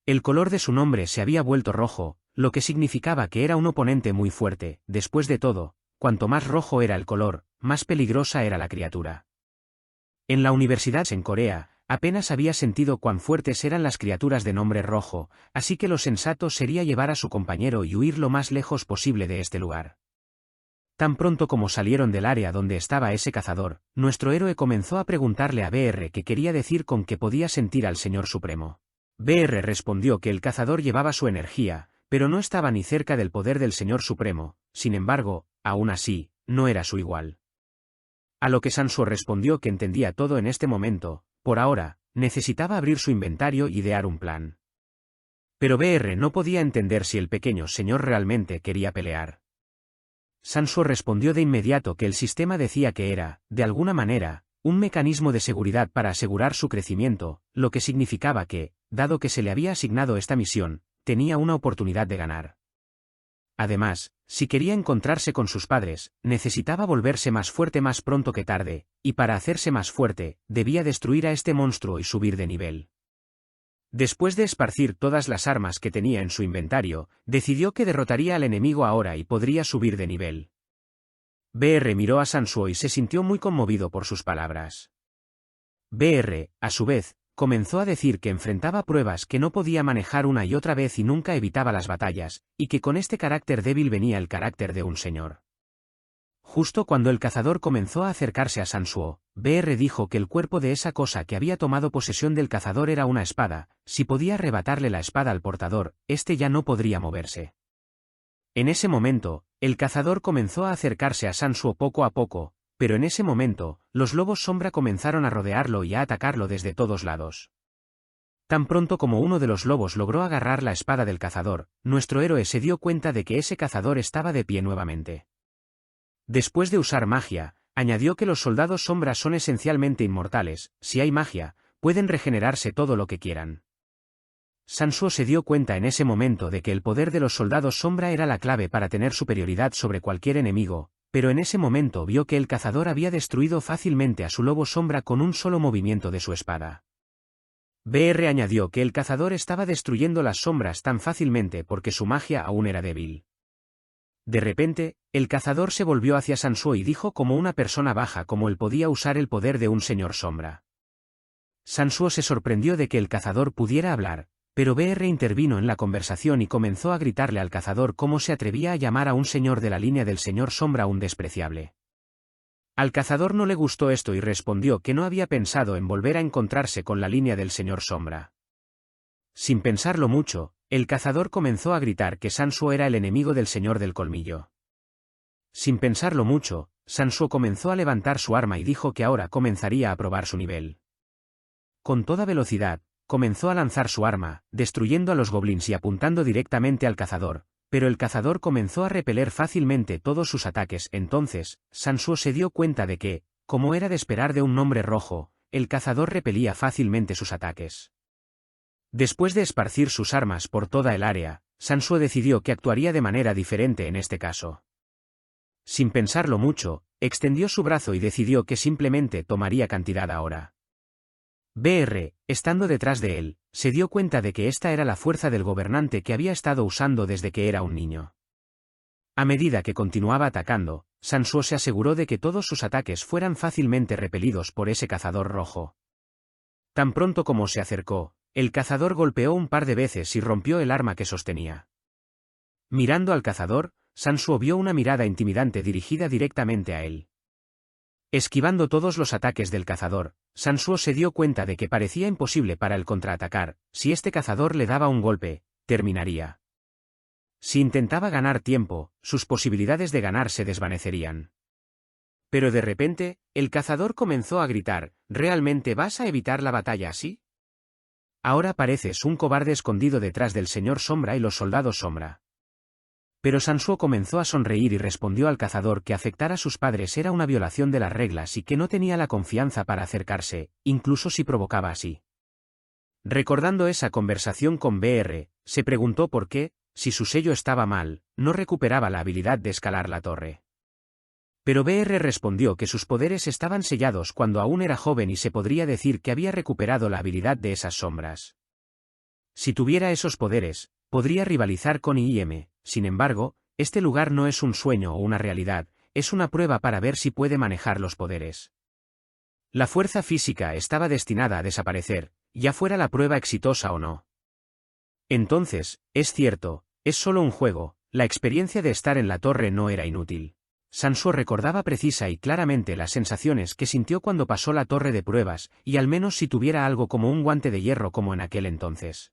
El color de su nombre se había vuelto rojo, lo que significaba que era un oponente muy fuerte. Después de todo, cuanto más rojo era el color, más peligrosa era la criatura. En la universidad en Corea, apenas había sentido cuán fuertes eran las criaturas de nombre rojo, así que lo sensato sería llevar a su compañero y huir lo más lejos posible de este lugar. Tan pronto como salieron del área donde estaba ese cazador, nuestro héroe comenzó a preguntarle a BR qué quería decir con que podía sentir al Señor Supremo. BR respondió que el cazador llevaba su energía, pero no estaba ni cerca del poder del Señor Supremo, sin embargo, aún así, no era su igual. A lo que Sansuo respondió que entendía todo en este momento, por ahora, necesitaba abrir su inventario y idear un plan. Pero BR no podía entender si el pequeño señor realmente quería pelear. Sansuo respondió de inmediato que el sistema decía que era, de alguna manera, un mecanismo de seguridad para asegurar su crecimiento, lo que significaba que, dado que se le había asignado esta misión, tenía una oportunidad de ganar. Además, si quería encontrarse con sus padres, necesitaba volverse más fuerte más pronto que tarde, y para hacerse más fuerte, debía destruir a este monstruo y subir de nivel. Después de esparcir todas las armas que tenía en su inventario, decidió que derrotaría al enemigo ahora y podría subir de nivel. BR miró a Sansuo y se sintió muy conmovido por sus palabras. BR, a su vez, comenzó a decir que enfrentaba pruebas que no podía manejar una y otra vez y nunca evitaba las batallas, y que con este carácter débil venía el carácter de un señor. Justo cuando el cazador comenzó a acercarse a Sansuo, BR dijo que el cuerpo de esa cosa que había tomado posesión del cazador era una espada, si podía arrebatarle la espada al portador, este ya no podría moverse. En ese momento, el cazador comenzó a acercarse a Sansuo poco a poco, pero en ese momento, los lobos sombra comenzaron a rodearlo y a atacarlo desde todos lados. Tan pronto como uno de los lobos logró agarrar la espada del cazador, nuestro héroe se dio cuenta de que ese cazador estaba de pie nuevamente. Después de usar magia, añadió que los soldados sombra son esencialmente inmortales, si hay magia, pueden regenerarse todo lo que quieran. Sansuo se dio cuenta en ese momento de que el poder de los soldados sombra era la clave para tener superioridad sobre cualquier enemigo, pero en ese momento vio que el cazador había destruido fácilmente a su lobo sombra con un solo movimiento de su espada. BR añadió que el cazador estaba destruyendo las sombras tan fácilmente porque su magia aún era débil. De repente, el cazador se volvió hacia Sansuo y dijo como una persona baja como él podía usar el poder de un señor sombra. Sansuo se sorprendió de que el cazador pudiera hablar, pero BR intervino en la conversación y comenzó a gritarle al cazador cómo se atrevía a llamar a un señor de la línea del señor sombra un despreciable. Al cazador no le gustó esto y respondió que no había pensado en volver a encontrarse con la línea del señor sombra. Sin pensarlo mucho, el cazador comenzó a gritar que Sansuo era el enemigo del señor del colmillo. Sin pensarlo mucho, Sansuo comenzó a levantar su arma y dijo que ahora comenzaría a probar su nivel. Con toda velocidad, comenzó a lanzar su arma, destruyendo a los goblins y apuntando directamente al cazador, pero el cazador comenzó a repeler fácilmente todos sus ataques. Entonces, Sansuo se dio cuenta de que, como era de esperar de un hombre rojo, el cazador repelía fácilmente sus ataques. Después de esparcir sus armas por toda el área, Sansuo decidió que actuaría de manera diferente en este caso. Sin pensarlo mucho, extendió su brazo y decidió que simplemente tomaría cantidad ahora. BR, estando detrás de él, se dio cuenta de que esta era la fuerza del gobernante que había estado usando desde que era un niño. A medida que continuaba atacando, Sansuo se aseguró de que todos sus ataques fueran fácilmente repelidos por ese cazador rojo. Tan pronto como se acercó, el cazador golpeó un par de veces y rompió el arma que sostenía. Mirando al cazador, Sansuo vio una mirada intimidante dirigida directamente a él. Esquivando todos los ataques del cazador, Sansuo se dio cuenta de que parecía imposible para él contraatacar. Si este cazador le daba un golpe, terminaría. Si intentaba ganar tiempo, sus posibilidades de ganar se desvanecerían. Pero de repente, el cazador comenzó a gritar: ¿realmente vas a evitar la batalla así? Ahora pareces un cobarde escondido detrás del señor sombra y los soldados sombra. Pero Sansuo comenzó a sonreír y respondió al cazador que afectar a sus padres era una violación de las reglas y que no tenía la confianza para acercarse, incluso si provocaba así. Recordando esa conversación con BR, se preguntó por qué, si su sello estaba mal, no recuperaba la habilidad de escalar la torre. Pero BR respondió que sus poderes estaban sellados cuando aún era joven y se podría decir que había recuperado la habilidad de esas sombras. Si tuviera esos poderes, podría rivalizar con IM. Sin embargo, este lugar no es un sueño o una realidad, es una prueba para ver si puede manejar los poderes. La fuerza física estaba destinada a desaparecer, ya fuera la prueba exitosa o no. Entonces, es cierto, es solo un juego, la experiencia de estar en la torre no era inútil. Sansuo recordaba precisa y claramente las sensaciones que sintió cuando pasó la torre de pruebas, y al menos si tuviera algo como un guante de hierro como en aquel entonces.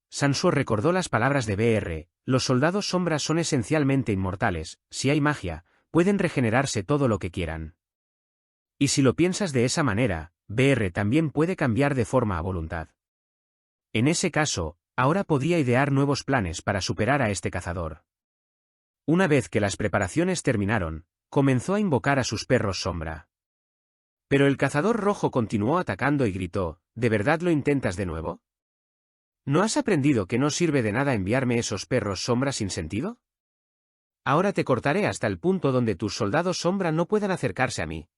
Sansuo recordó las palabras de BR, los soldados sombras son esencialmente inmortales, si hay magia, pueden regenerarse todo lo que quieran. Y si lo piensas de esa manera, BR también puede cambiar de forma a voluntad. En ese caso, ahora podía idear nuevos planes para superar a este cazador. Una vez que las preparaciones terminaron, comenzó a invocar a sus perros sombra. Pero el cazador rojo continuó atacando y gritó, ¿de verdad lo intentas de nuevo? ¿No has aprendido que no sirve de nada enviarme esos perros sombra sin sentido? Ahora te cortaré hasta el punto donde tus soldados sombra no puedan acercarse a mí.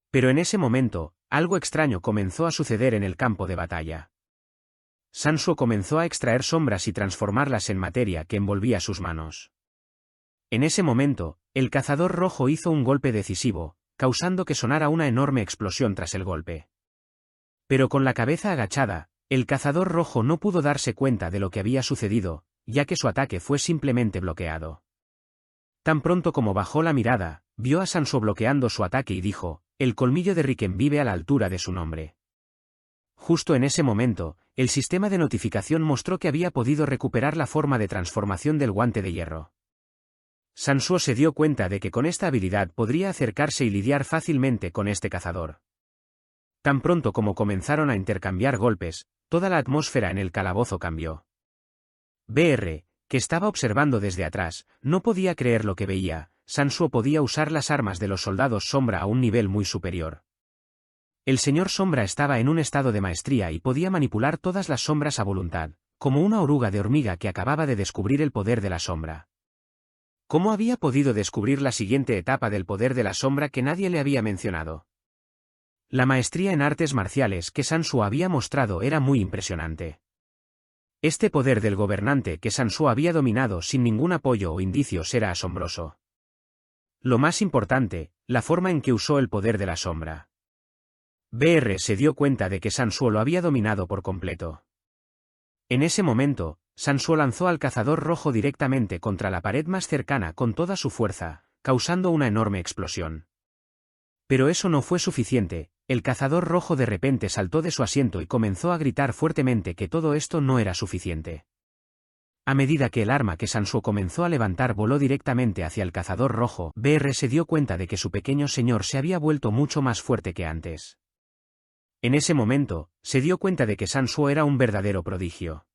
Pero en ese momento, algo extraño comenzó a suceder en el campo de batalla. Sansuo comenzó a extraer sombras y transformarlas en materia que envolvía sus manos. En ese momento, el cazador rojo hizo un golpe decisivo, causando que sonara una enorme explosión tras el golpe. Pero con la cabeza agachada, el cazador rojo no pudo darse cuenta de lo que había sucedido, ya que su ataque fue simplemente bloqueado. Tan pronto como bajó la mirada, vio a Sansuo bloqueando su ataque y dijo, el colmillo de Riken vive a la altura de su nombre. Justo en ese momento, el sistema de notificación mostró que había podido recuperar la forma de transformación del guante de hierro. Sansuo se dio cuenta de que con esta habilidad podría acercarse y lidiar fácilmente con este cazador. Tan pronto como comenzaron a intercambiar golpes, toda la atmósfera en el calabozo cambió. BR, que estaba observando desde atrás, no podía creer lo que veía. Sansuo podía usar las armas de los soldados sombra a un nivel muy superior. El señor sombra estaba en un estado de maestría y podía manipular todas las sombras a voluntad, como una oruga de hormiga que acababa de descubrir el poder de la sombra. ¿Cómo había podido descubrir la siguiente etapa del poder de la sombra que nadie le había mencionado? La maestría en artes marciales que Sansuo había mostrado era muy impresionante. Este poder del gobernante que Sansuo había dominado sin ningún apoyo o indicios era asombroso. Lo más importante, la forma en que usó el poder de la sombra. BR se dio cuenta de que Sansuo lo había dominado por completo. En ese momento, Sansuo lanzó al cazador rojo directamente contra la pared más cercana con toda su fuerza, causando una enorme explosión. Pero eso no fue suficiente, el cazador rojo de repente saltó de su asiento y comenzó a gritar fuertemente que todo esto no era suficiente. A medida que el arma que Sansuo comenzó a levantar voló directamente hacia el cazador rojo, BR se dio cuenta de que su pequeño señor se había vuelto mucho más fuerte que antes. En ese momento, se dio cuenta de que Sansuo era un verdadero prodigio.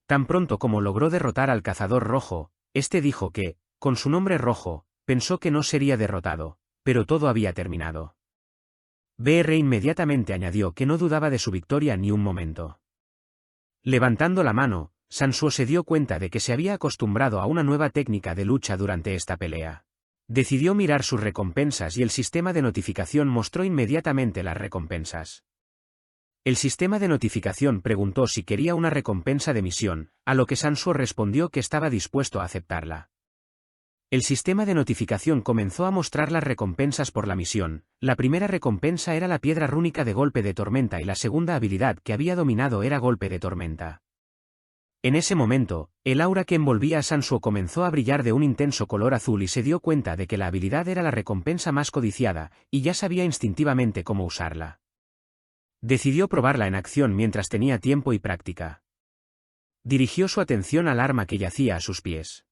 Tan pronto como logró derrotar al cazador rojo, este dijo que, con su nombre rojo, pensó que no sería derrotado, pero todo había terminado. BR inmediatamente añadió que no dudaba de su victoria ni un momento. Levantando la mano, Sansuo se dio cuenta de que se había acostumbrado a una nueva técnica de lucha durante esta pelea. Decidió mirar sus recompensas y el sistema de notificación mostró inmediatamente las recompensas. El sistema de notificación preguntó si quería una recompensa de misión, a lo que Sansuo respondió que estaba dispuesto a aceptarla. El sistema de notificación comenzó a mostrar las recompensas por la misión. La primera recompensa era la piedra rúnica de golpe de tormenta y la segunda habilidad que había dominado era golpe de tormenta. En ese momento, el aura que envolvía a Sansuo comenzó a brillar de un intenso color azul y se dio cuenta de que la habilidad era la recompensa más codiciada, y ya sabía instintivamente cómo usarla. Decidió probarla en acción mientras tenía tiempo y práctica. Dirigió su atención al arma que yacía a sus pies.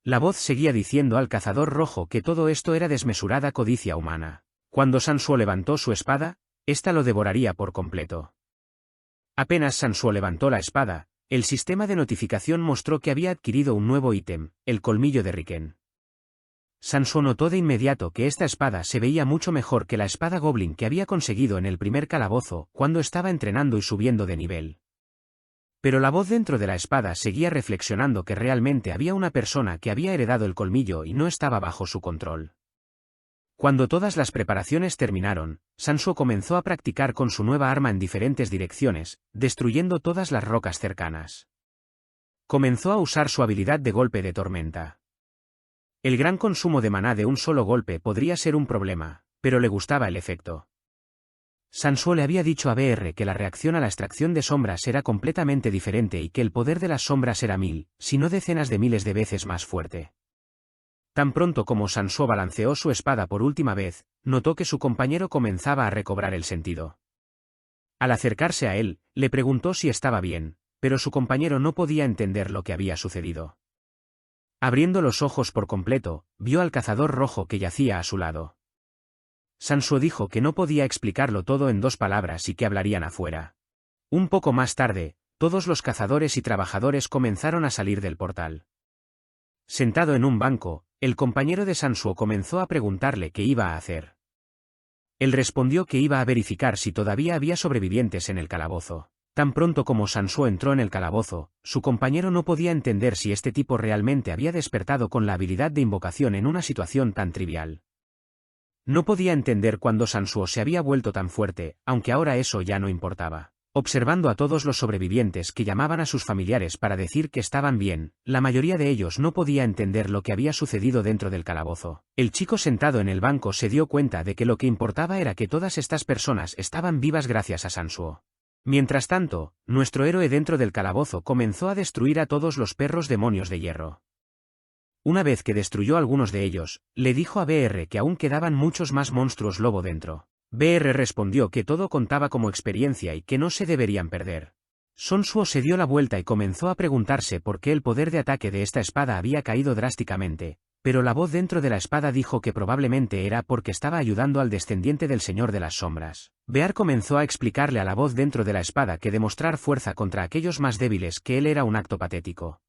La voz seguía diciendo al cazador rojo que todo esto era desmesurada codicia humana. Cuando Sansuo levantó su espada, ésta lo devoraría por completo. Apenas Sansuo levantó la espada, el sistema de notificación mostró que había adquirido un nuevo ítem, el colmillo de Riken. Sansuo notó de inmediato que esta espada se veía mucho mejor que la espada Goblin que había conseguido en el primer calabozo cuando estaba entrenando y subiendo de nivel. Pero la voz dentro de la espada seguía reflexionando que realmente había una persona que había heredado el colmillo y no estaba bajo su control. Cuando todas las preparaciones terminaron, Sansuo comenzó a practicar con su nueva arma en diferentes direcciones, destruyendo todas las rocas cercanas. Comenzó a usar su habilidad de golpe de tormenta. El gran consumo de maná de un solo golpe podría ser un problema, pero le gustaba el efecto. Sansuo le había dicho a BR que la reacción a la extracción de sombras era completamente diferente y que el poder de las sombras era 1000, si no decenas de miles de veces más fuerte. Tan pronto como Sansuo balanceó su espada por última vez, notó que su compañero comenzaba a recobrar el sentido. Al acercarse a él, le preguntó si estaba bien, pero su compañero no podía entender lo que había sucedido. Abriendo los ojos por completo, vio al cazador rojo que yacía a su lado. Sansuo dijo que no podía explicarlo todo en 2 palabras y que hablarían afuera. Un poco más tarde, todos los cazadores y trabajadores comenzaron a salir del portal. Sentado en un banco, el compañero de Sansuo comenzó a preguntarle qué iba a hacer. Él respondió que iba a verificar si todavía había sobrevivientes en el calabozo. Tan pronto como Sansuo entró en el calabozo, su compañero no podía entender si este tipo realmente había despertado con la habilidad de invocación en una situación tan trivial. No podía entender cuándo Sansuo se había vuelto tan fuerte, aunque ahora eso ya no importaba. Observando a todos los sobrevivientes que llamaban a sus familiares para decir que estaban bien, la mayoría de ellos no podía entender lo que había sucedido dentro del calabozo. El chico sentado en el banco se dio cuenta de que lo que importaba era que todas estas personas estaban vivas gracias a Sansuo. Mientras tanto, nuestro héroe dentro del calabozo comenzó a destruir a todos los perros demonios de hierro. Una vez que destruyó algunos de ellos, le dijo a BR que aún quedaban muchos más monstruos lobo dentro. BR respondió que todo contaba como experiencia y que no se deberían perder. Sansuo se dio la vuelta y comenzó a preguntarse por qué el poder de ataque de esta espada había caído drásticamente, pero la voz dentro de la espada dijo que probablemente era porque estaba ayudando al descendiente del Señor de las Sombras. Bear comenzó a explicarle a la voz dentro de la espada que demostrar fuerza contra aquellos más débiles que él era un acto patético.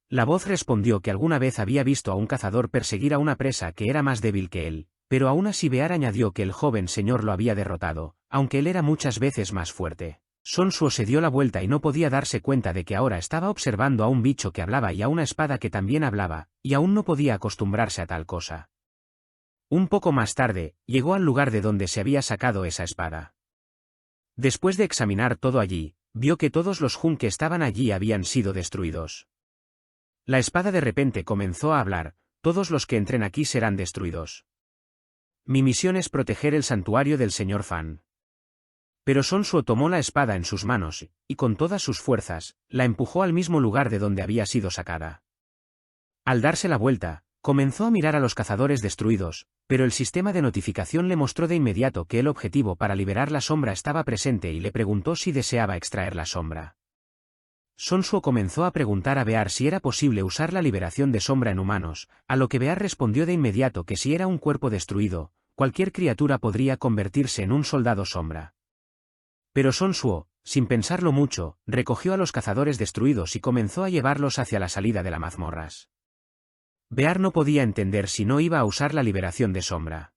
La voz respondió que alguna vez había visto a un cazador perseguir a una presa que era más débil que él, pero aún así Bear añadió que el joven señor lo había derrotado, aunque él era muchas veces más fuerte. Sansuo se dio la vuelta y no podía darse cuenta de que ahora estaba observando a un bicho que hablaba y a una espada que también hablaba, y aún no podía acostumbrarse a tal cosa. Un poco más tarde, llegó al lugar de donde se había sacado esa espada. Después de examinar todo allí, vio que todos los Jun que estaban allí habían sido destruidos. La espada de repente comenzó a hablar: todos los que entren aquí serán destruidos. Mi misión es proteger el santuario del señor Fan. Pero Sansuo tomó la espada en sus manos, y con todas sus fuerzas, la empujó al mismo lugar de donde había sido sacada. Al darse la vuelta, comenzó a mirar a los cazadores destruidos, pero el sistema de notificación le mostró de inmediato que el objetivo para liberar la sombra estaba presente y le preguntó si deseaba extraer la sombra. Sansuo comenzó a preguntar a Bear si era posible usar la liberación de sombra en humanos, a lo que Bear respondió de inmediato que si era un cuerpo destruido, cualquier criatura podría convertirse en un soldado sombra. Pero Sansuo, sin pensarlo mucho, recogió a los cazadores destruidos y comenzó a llevarlos hacia la salida de las mazmorras. Bear no podía entender si no iba a usar la liberación de sombra.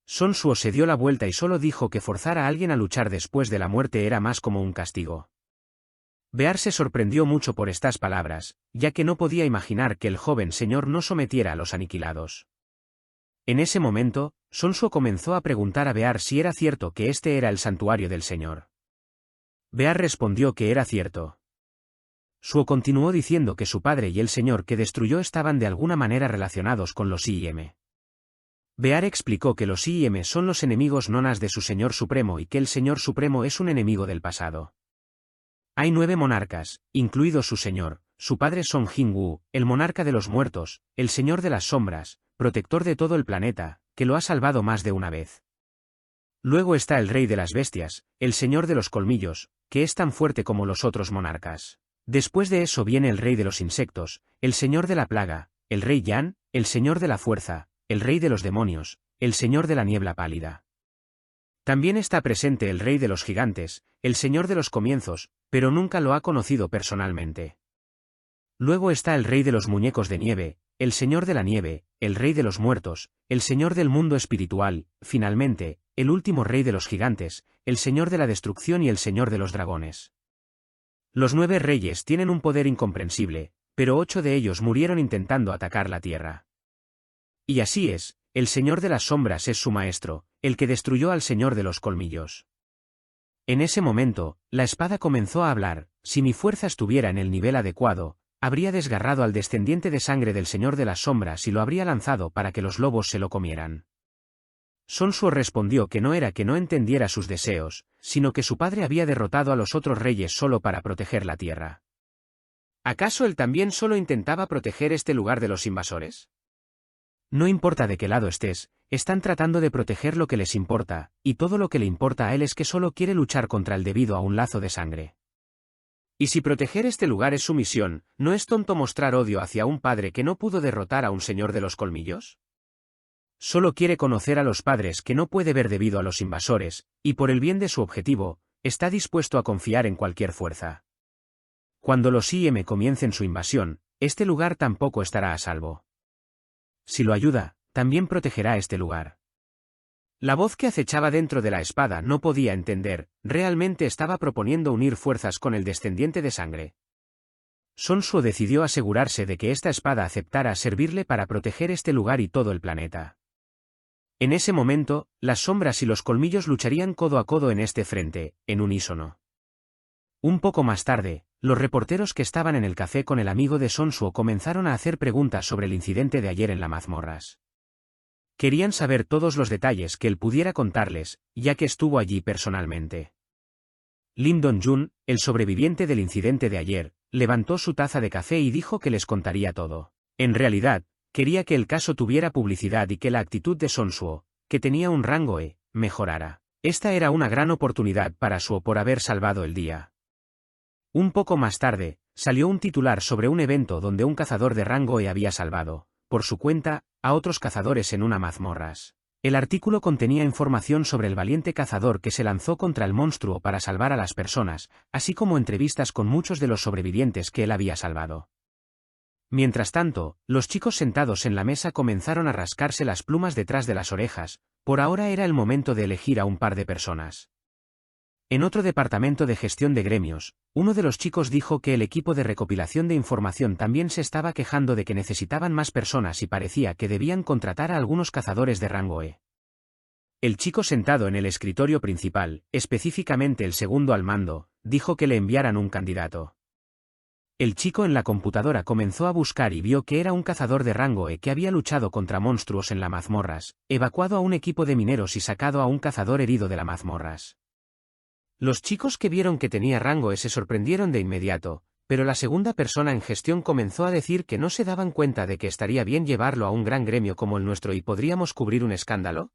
Sansuo se dio la vuelta y solo dijo que forzar a alguien a luchar después de la muerte era más como un castigo. Bear se sorprendió mucho por estas palabras, ya que no podía imaginar que el joven señor no sometiera a los aniquilados. En ese momento, Sansuo comenzó a preguntar a Bear si era cierto que este era el santuario del señor. Bear respondió que era cierto. Sansuo continuó diciendo que su padre y el señor que destruyó estaban de alguna manera relacionados con los IM. Bear explicó que los IM son los enemigos nonas de su señor supremo y que el señor supremo es un enemigo del pasado. Hay 9 monarcas, incluido su señor, su padre Song Jin-woo, el monarca de los muertos, el señor de las sombras, protector de todo el planeta, que lo ha salvado más de una vez. Luego está el rey de las bestias, el señor de los colmillos, que es tan fuerte como los otros monarcas. Después de eso viene el rey de los insectos, el señor de la plaga, el rey Yan, el señor de la fuerza, el rey de los demonios, el señor de la niebla pálida. También está presente el rey de los gigantes, el señor de los comienzos, pero nunca lo ha conocido personalmente. Luego está el rey de los muñecos de nieve, el señor de la nieve, el rey de los muertos, el señor del mundo espiritual, finalmente, el último rey de los gigantes, el señor de la destrucción y el señor de los dragones. Los 9 reyes tienen un poder incomprensible, pero 8 de ellos murieron intentando atacar la tierra. Y así es, el señor de las sombras es su maestro, el que destruyó al señor de los colmillos. En ese momento, la espada comenzó a hablar: si mi fuerza estuviera en el nivel adecuado, habría desgarrado al descendiente de sangre del señor de las sombras y lo habría lanzado para que los lobos se lo comieran. Sansuo respondió que no era que no entendiera sus deseos, sino que su padre había derrotado a los otros reyes solo para proteger la tierra. ¿Acaso él también solo intentaba proteger este lugar de los invasores? No importa de qué lado estés, están tratando de proteger lo que les importa, y todo lo que le importa a él es que solo quiere luchar contra el debido a un lazo de sangre. Y si proteger este lugar es su misión, ¿no es tonto mostrar odio hacia un padre que no pudo derrotar a un señor de los colmillos? Solo quiere conocer a los padres que no puede ver debido a los invasores, y por el bien de su objetivo, está dispuesto a confiar en cualquier fuerza. Cuando los IM comiencen su invasión, este lugar tampoco estará a salvo. Si lo ayuda, también protegerá este lugar. La voz que acechaba dentro de la espada no podía entender, realmente estaba proponiendo unir fuerzas con el descendiente de sangre. Sun Tzu decidió asegurarse de que esta espada aceptara servirle para proteger este lugar y todo el planeta. En ese momento, las sombras y los colmillos lucharían codo a codo en este frente, en unísono. Un poco más tarde, los reporteros que estaban en el café con el amigo de Sun Tzu comenzaron a hacer preguntas sobre el incidente de ayer en la mazmorras. Querían saber todos los detalles que él pudiera contarles, ya que estuvo allí personalmente. Lim Dong-jun, el sobreviviente del incidente de ayer, levantó su taza de café y dijo que les contaría todo. En realidad, quería que el caso tuviera publicidad y que la actitud de Sun Tzu, que tenía un rango E, mejorara. Esta era una gran oportunidad para Tzu por haber salvado el día. Un poco más tarde, salió un titular sobre un evento donde un cazador de rango E había salvado, por su cuenta, a otros cazadores en una mazmorras. El artículo contenía información sobre el valiente cazador que se lanzó contra el monstruo para salvar a las personas, así como entrevistas con muchos de los sobrevivientes que él había salvado. Mientras tanto, los chicos sentados en la mesa comenzaron a rascarse las plumas detrás de las orejas. Por ahora era el momento de elegir a un par de personas. En otro departamento de gestión de gremios, uno de los chicos dijo que el equipo de recopilación de información también se estaba quejando de que necesitaban más personas y parecía que debían contratar a algunos cazadores de rango E. El chico sentado en el escritorio principal, específicamente el segundo al mando, dijo que le enviaran un candidato. El chico en la computadora comenzó a buscar y vio que era un cazador de rango E que había luchado contra monstruos en la mazmorras, evacuado a un equipo de mineros y sacado a un cazador herido de la mazmorras. Los chicos que vieron que tenía rango E se sorprendieron de inmediato, pero la segunda persona en gestión comenzó a decir que no se daban cuenta de que estaría bien llevarlo a un gran gremio como el nuestro y podríamos cubrir un escándalo.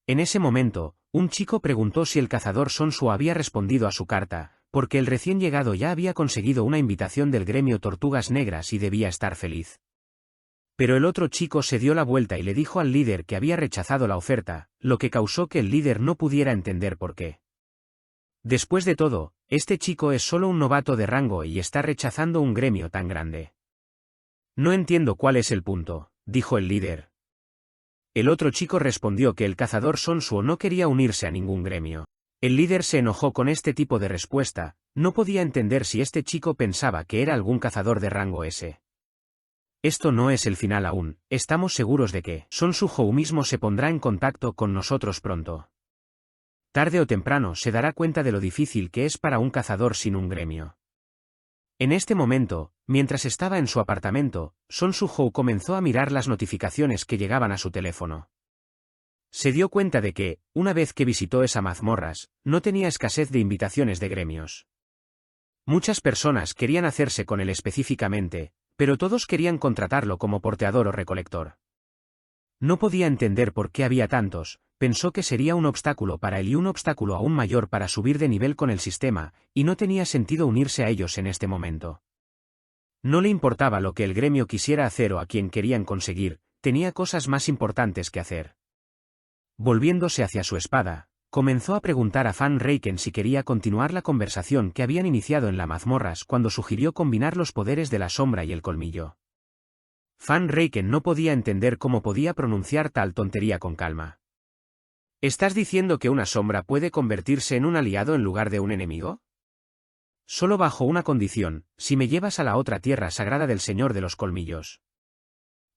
En ese momento, un chico preguntó si el cazador Sun Tzu había respondido a su carta, porque el recién llegado ya había conseguido una invitación del gremio Tortugas Negras y debía estar feliz. Pero el otro chico se dio la vuelta y le dijo al líder que había rechazado la oferta, lo que causó que el líder no pudiera entender por qué. Después de todo, este chico es solo un novato de rango y está rechazando un gremio tan grande. No entiendo cuál es el punto, dijo el líder. El otro chico respondió que el cazador Sun Tzu no quería unirse a ningún gremio. El líder se enojó con este tipo de respuesta, no podía entender si este chico pensaba que era algún cazador de rango S. Esto no es el final aún, estamos seguros de que Sun Tzu mismo se pondrá en contacto con nosotros pronto. Tarde o temprano se dará cuenta de lo difícil que es para un cazador sin un gremio. En este momento, mientras estaba en su apartamento, Sun Tzu comenzó a mirar las notificaciones que llegaban a su teléfono. Se dio cuenta de que, una vez que visitó esa mazmorras, no tenía escasez de invitaciones de gremios. Muchas personas querían hacerse con él específicamente, pero todos querían contratarlo como porteador o recolector. No podía entender por qué había tantos, pensó que sería un obstáculo para él y un obstáculo aún mayor para subir de nivel con el sistema, y no tenía sentido unirse a ellos en este momento. No le importaba lo que el gremio quisiera hacer o a quien querían conseguir, tenía cosas más importantes que hacer. Volviéndose hacia su espada, comenzó a preguntar a Fan Reiken si quería continuar la conversación que habían iniciado en la mazmorras cuando sugirió combinar los poderes de la sombra y el colmillo. Fan Reiken no podía entender cómo podía pronunciar tal tontería con calma. ¿Estás diciendo que una sombra puede convertirse en un aliado en lugar de un enemigo? Solo bajo una condición, si me llevas a la otra tierra sagrada del Señor de los Colmillos.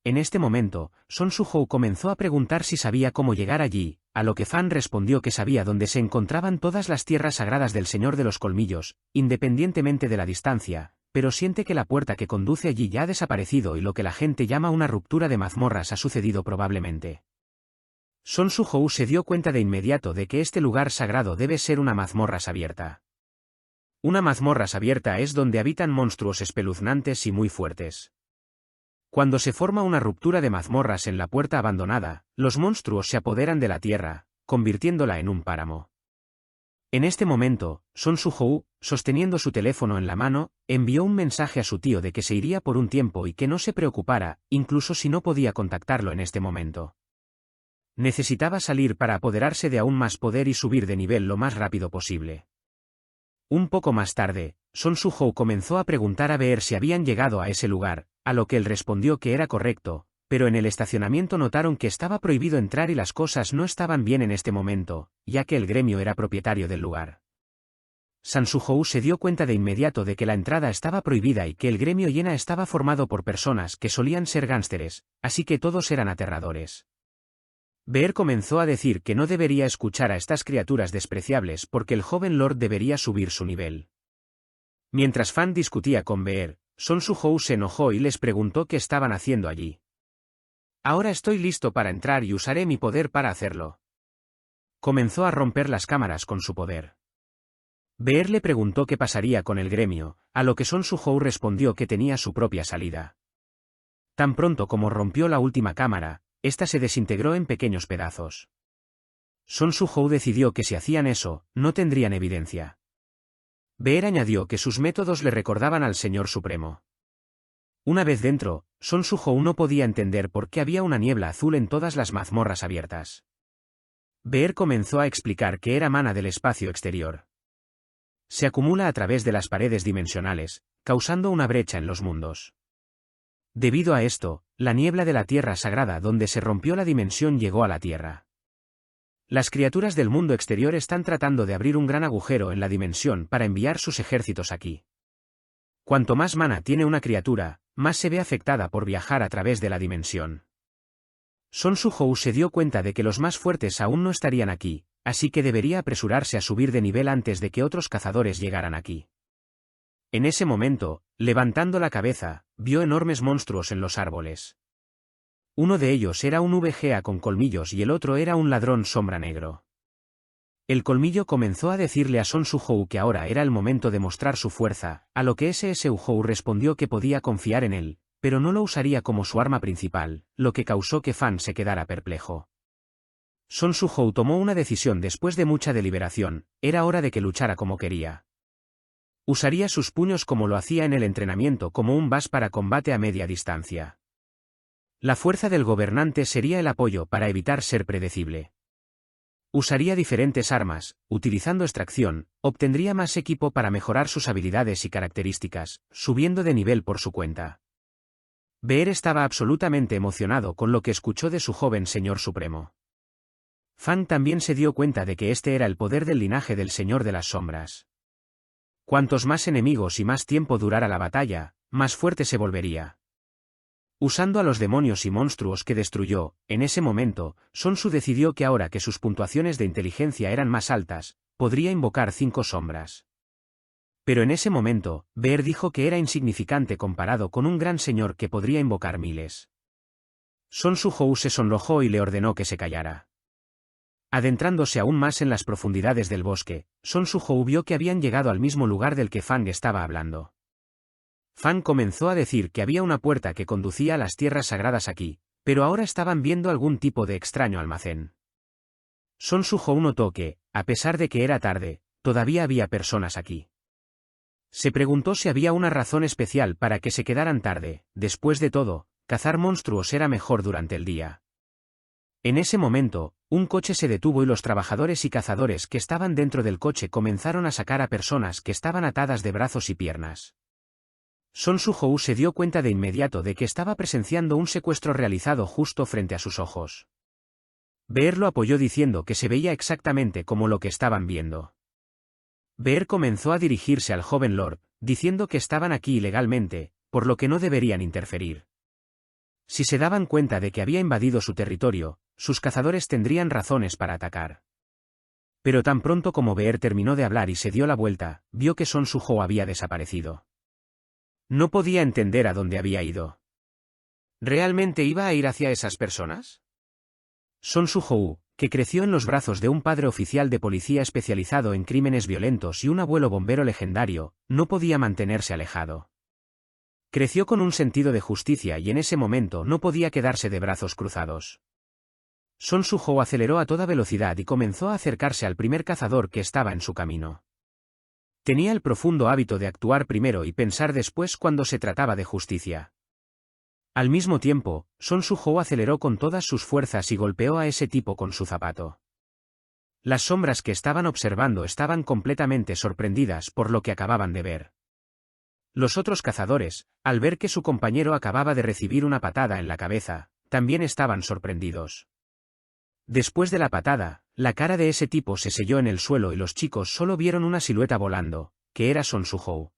En este momento, Sun Tzu comenzó a preguntar si sabía cómo llegar allí, a lo que Fan respondió que sabía dónde se encontraban todas las tierras sagradas del Señor de los Colmillos, independientemente de la distancia, pero siente que la puerta que conduce allí ya ha desaparecido y lo que la gente llama una ruptura de mazmorras ha sucedido probablemente. Sun Tzu se dio cuenta de inmediato de que este lugar sagrado debe ser una mazmorras abierta. Una mazmorras abierta es donde habitan monstruos espeluznantes y muy fuertes. Cuando se forma una ruptura de mazmorras en la puerta abandonada, los monstruos se apoderan de la tierra, convirtiéndola en un páramo. En este momento, Son Su-hou, sosteniendo su teléfono en la mano, envió un mensaje a su tío de que se iría por un tiempo y que no se preocupara, incluso si no podía contactarlo en este momento. Necesitaba salir para apoderarse de aún más poder y subir de nivel lo más rápido posible. Un poco más tarde, Son Su-hou comenzó a preguntar a Beer si habían llegado a ese lugar, a lo que él respondió que era correcto, pero en el estacionamiento notaron que estaba prohibido entrar y las cosas no estaban bien en este momento, ya que el gremio era propietario del lugar. San Su-hou se dio cuenta de inmediato de que la entrada estaba prohibida y que el gremio Hiena estaba formado por personas que solían ser gánsteres, así que todos eran aterradores. Beer comenzó a decir que no debería escuchar a estas criaturas despreciables porque el joven Lord debería subir su nivel. Mientras Fan discutía con Beer, Son Su-hou se enojó y les preguntó qué estaban haciendo allí. Ahora estoy listo para entrar y usaré mi poder para hacerlo. Comenzó a romper las cámaras con su poder. Beer le preguntó qué pasaría con el gremio, a lo que Son Su-hou respondió que tenía su propia salida. Tan pronto como rompió la última cámara, esta se desintegró en pequeños pedazos. Son Su-hou decidió que si hacían eso, no tendrían evidencia. Beer añadió que sus métodos le recordaban al Señor Supremo. Una vez dentro, Son Su-hou no podía entender por qué había una niebla azul en todas las mazmorras abiertas. Beer comenzó a explicar que era mana del espacio exterior. Se acumula a través de las paredes dimensionales, causando una brecha en los mundos. Debido a esto, la niebla de la Tierra Sagrada donde se rompió la dimensión llegó a la Tierra. Las criaturas del mundo exterior están tratando de abrir un gran agujero en la dimensión para enviar sus ejércitos aquí. Cuanto más mana tiene una criatura, más se ve afectada por viajar a través de la dimensión. Son Su-hou se dio cuenta de que los más fuertes aún no estarían aquí, así que debería apresurarse a subir de nivel antes de que otros cazadores llegaran aquí. En ese momento, levantando la cabeza, vio enormes monstruos en los árboles. Uno de ellos era un VGA con colmillos y el otro era un ladrón sombra negro. El colmillo comenzó a decirle a Son Su-hou que ahora era el momento de mostrar su fuerza, a lo que Su-hou respondió que podía confiar en él, pero no lo usaría como su arma principal, lo que causó que Fan se quedara perplejo. Son Su-hou tomó una decisión después de mucha deliberación, era hora de que luchara como quería. Usaría sus puños como lo hacía en el entrenamiento como un bas para combate a media distancia. La fuerza del gobernante sería el apoyo para evitar ser predecible. Usaría diferentes armas, utilizando extracción, obtendría más equipo para mejorar sus habilidades y características, subiendo de nivel por su cuenta. Beer estaba absolutamente emocionado con lo que escuchó de su joven Señor Supremo. Fan también se dio cuenta de que este era el poder del linaje del Señor de las Sombras. Cuantos más enemigos y más tiempo durara la batalla, más fuerte se volvería. Usando a los demonios y monstruos que destruyó, en ese momento, Son Su decidió que ahora que sus puntuaciones de inteligencia eran más altas, podría invocar 5 sombras. Pero en ese momento, Beer dijo que era insignificante comparado con un gran señor que podría invocar miles. Son Su-hou se sonrojó y le ordenó que se callara. Adentrándose aún más en las profundidades del bosque, Son Su-hou vio que habían llegado al mismo lugar del que Fang estaba hablando. Fan comenzó a decir que había una puerta que conducía a las tierras sagradas aquí, pero ahora estaban viendo algún tipo de extraño almacén. Son Su-hou notó que, a pesar de que era tarde, todavía había personas aquí. Se preguntó si había una razón especial para que se quedaran tarde, después de todo, cazar monstruos era mejor durante el día. En ese momento, un coche se detuvo y los trabajadores y cazadores que estaban dentro del coche comenzaron a sacar a personas que estaban atadas de brazos y piernas. Son Su-hou se dio cuenta de inmediato de que estaba presenciando un secuestro realizado justo frente a sus ojos. Beer lo apoyó diciendo que se veía exactamente como lo que estaban viendo. Beer comenzó a dirigirse al joven Lord, diciendo que estaban aquí ilegalmente, por lo que no deberían interferir. Si se daban cuenta de que había invadido su territorio, sus cazadores tendrían razones para atacar. Pero tan pronto como Beer terminó de hablar y se dio la vuelta, vio que Son Su-hou había desaparecido. No podía entender a dónde había ido. ¿Realmente iba a ir hacia esas personas? Son Su-hou, que creció en los brazos de un padre oficial de policía especializado en crímenes violentos y un abuelo bombero legendario, no podía mantenerse alejado. Creció con un sentido de justicia y en ese momento no podía quedarse de brazos cruzados. Son Su-ho aceleró a toda velocidad y comenzó a acercarse al primer cazador que estaba en su camino. Tenía el profundo hábito de actuar primero y pensar después cuando se trataba de justicia. Al mismo tiempo, Son Su-ho aceleró con todas sus fuerzas y golpeó a ese tipo con su zapato. Las sombras que estaban observando estaban completamente sorprendidas por lo que acababan de ver. Los otros cazadores, al ver que su compañero acababa de recibir una patada en la cabeza, también estaban sorprendidos. Después de la patada, la cara de ese tipo se selló en el suelo y los chicos solo vieron una silueta volando, que era Son Su-ho.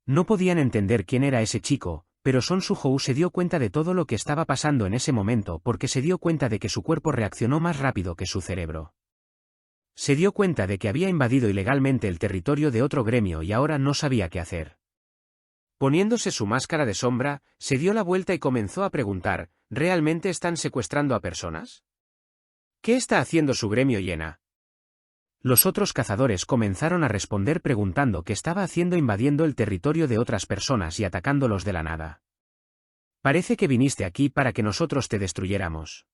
No podían entender quién era ese chico, pero Son Su-ho se dio cuenta de todo lo que estaba pasando en ese momento porque se dio cuenta de que su cuerpo reaccionó más rápido que su cerebro. Se dio cuenta de que había invadido ilegalmente el territorio de otro gremio y ahora no sabía qué hacer. Poniéndose su máscara de sombra, se dio la vuelta y comenzó a preguntar, ¿realmente están secuestrando a personas? ¿Qué está haciendo su gremio Hiena? Los otros cazadores comenzaron a responder preguntando qué estaba haciendo invadiendo el territorio de otras personas y atacándolos de la nada. Parece que viniste aquí para que nosotros te destruyéramos.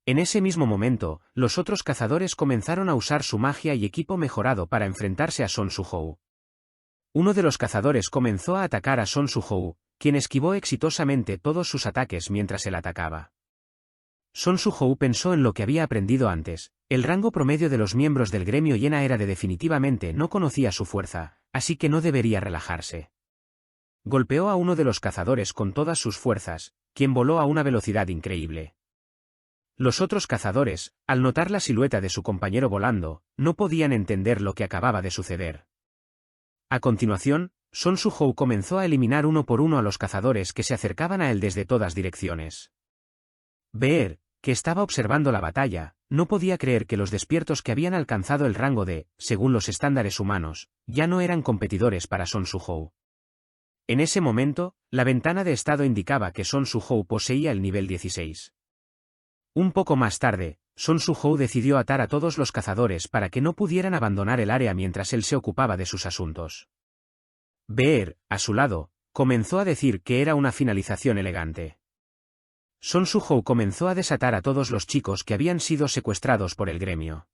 En ese mismo momento, los otros cazadores comenzaron a usar su magia y equipo mejorado para enfrentarse a Son Su-ho. Uno de los cazadores comenzó a atacar a Son Su-ho, quien esquivó exitosamente todos sus ataques mientras él atacaba. Son Su-ho pensó en lo que había aprendido antes, el rango promedio de los miembros del gremio Hiena era de definitivamente no conocía su fuerza, así que no debería relajarse. Golpeó a uno de los cazadores con todas sus fuerzas, quien voló a una velocidad increíble. Los otros cazadores, al notar la silueta de su compañero volando, no podían entender lo que acababa de suceder. A continuación, Son Su-ho comenzó a eliminar uno por uno a los cazadores que se acercaban a él desde todas direcciones. Beer, que estaba observando la batalla, no podía creer que los despiertos que habían alcanzado el rango de, según los estándares humanos, ya no eran competidores para Son Su-ho. En ese momento, la ventana de estado indicaba que Son Su-ho poseía el nivel 16. Un poco más tarde, Son Su-ho decidió atar a todos los cazadores para que no pudieran abandonar el área mientras él se ocupaba de sus asuntos. Beer, a su lado, comenzó a decir que era una finalización elegante. Son Su-ho comenzó a desatar a todos los chicos que habían sido secuestrados por el gremio.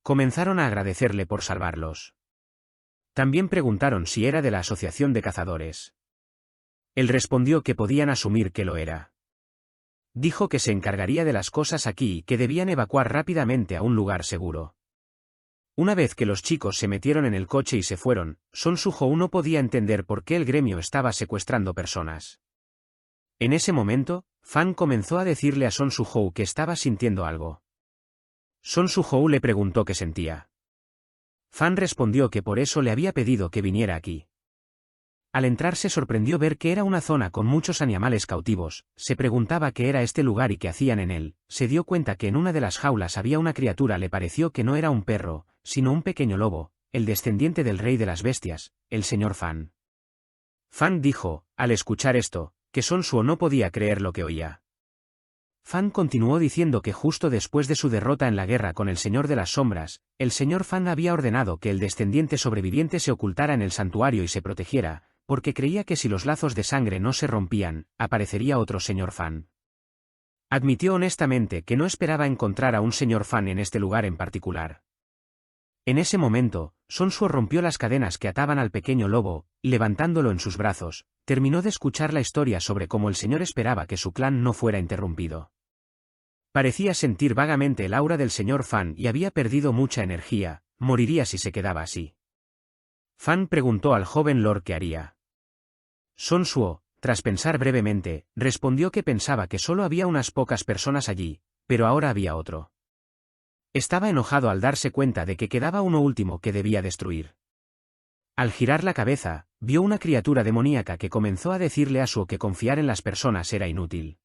Comenzaron a agradecerle por salvarlos. También preguntaron si era de la asociación de cazadores. Él respondió que podían asumir que lo era. Dijo que se encargaría de las cosas aquí y que debían evacuar rápidamente a un lugar seguro. Una vez que los chicos se metieron en el coche y se fueron, Son Su-ho no podía entender por qué el gremio estaba secuestrando personas. En ese momento, Fan comenzó a decirle a Son Su-ho que estaba sintiendo algo. Son Su-ho le preguntó qué sentía. Fan respondió que por eso le había pedido que viniera aquí. Al entrar se sorprendió ver que era una zona con muchos animales cautivos, se preguntaba qué era este lugar y qué hacían en él, se dio cuenta que en una de las jaulas había una criatura, le pareció que no era un perro, sino un pequeño lobo, el descendiente del rey de las bestias, el señor Fan. Fan dijo, al escuchar esto, que Son Su-ho no podía creer lo que oía. Fan continuó diciendo que justo después de su derrota en la guerra con el Señor de las Sombras, el señor Fan había ordenado que el descendiente sobreviviente se ocultara en el santuario y se protegiera, porque creía que si los lazos de sangre no se rompían, aparecería otro señor Fan. Admitió honestamente que no esperaba encontrar a un señor Fan en este lugar en particular. En ese momento, Son Su-ho rompió las cadenas que ataban al pequeño lobo, y levantándolo en sus brazos, terminó de escuchar la historia sobre cómo el señor esperaba que su clan no fuera interrumpido. Parecía sentir vagamente el aura del señor Fan y había perdido mucha energía, moriría si se quedaba así. Fan preguntó al joven lord qué haría. Son Su-ho, tras pensar brevemente, respondió que pensaba que solo había unas pocas personas allí, pero ahora había otro. Estaba enojado al darse cuenta de que quedaba uno último que debía destruir. Al girar la cabeza, vio una criatura demoníaca que comenzó a decirle a Su-ho que confiar en las personas era inútil.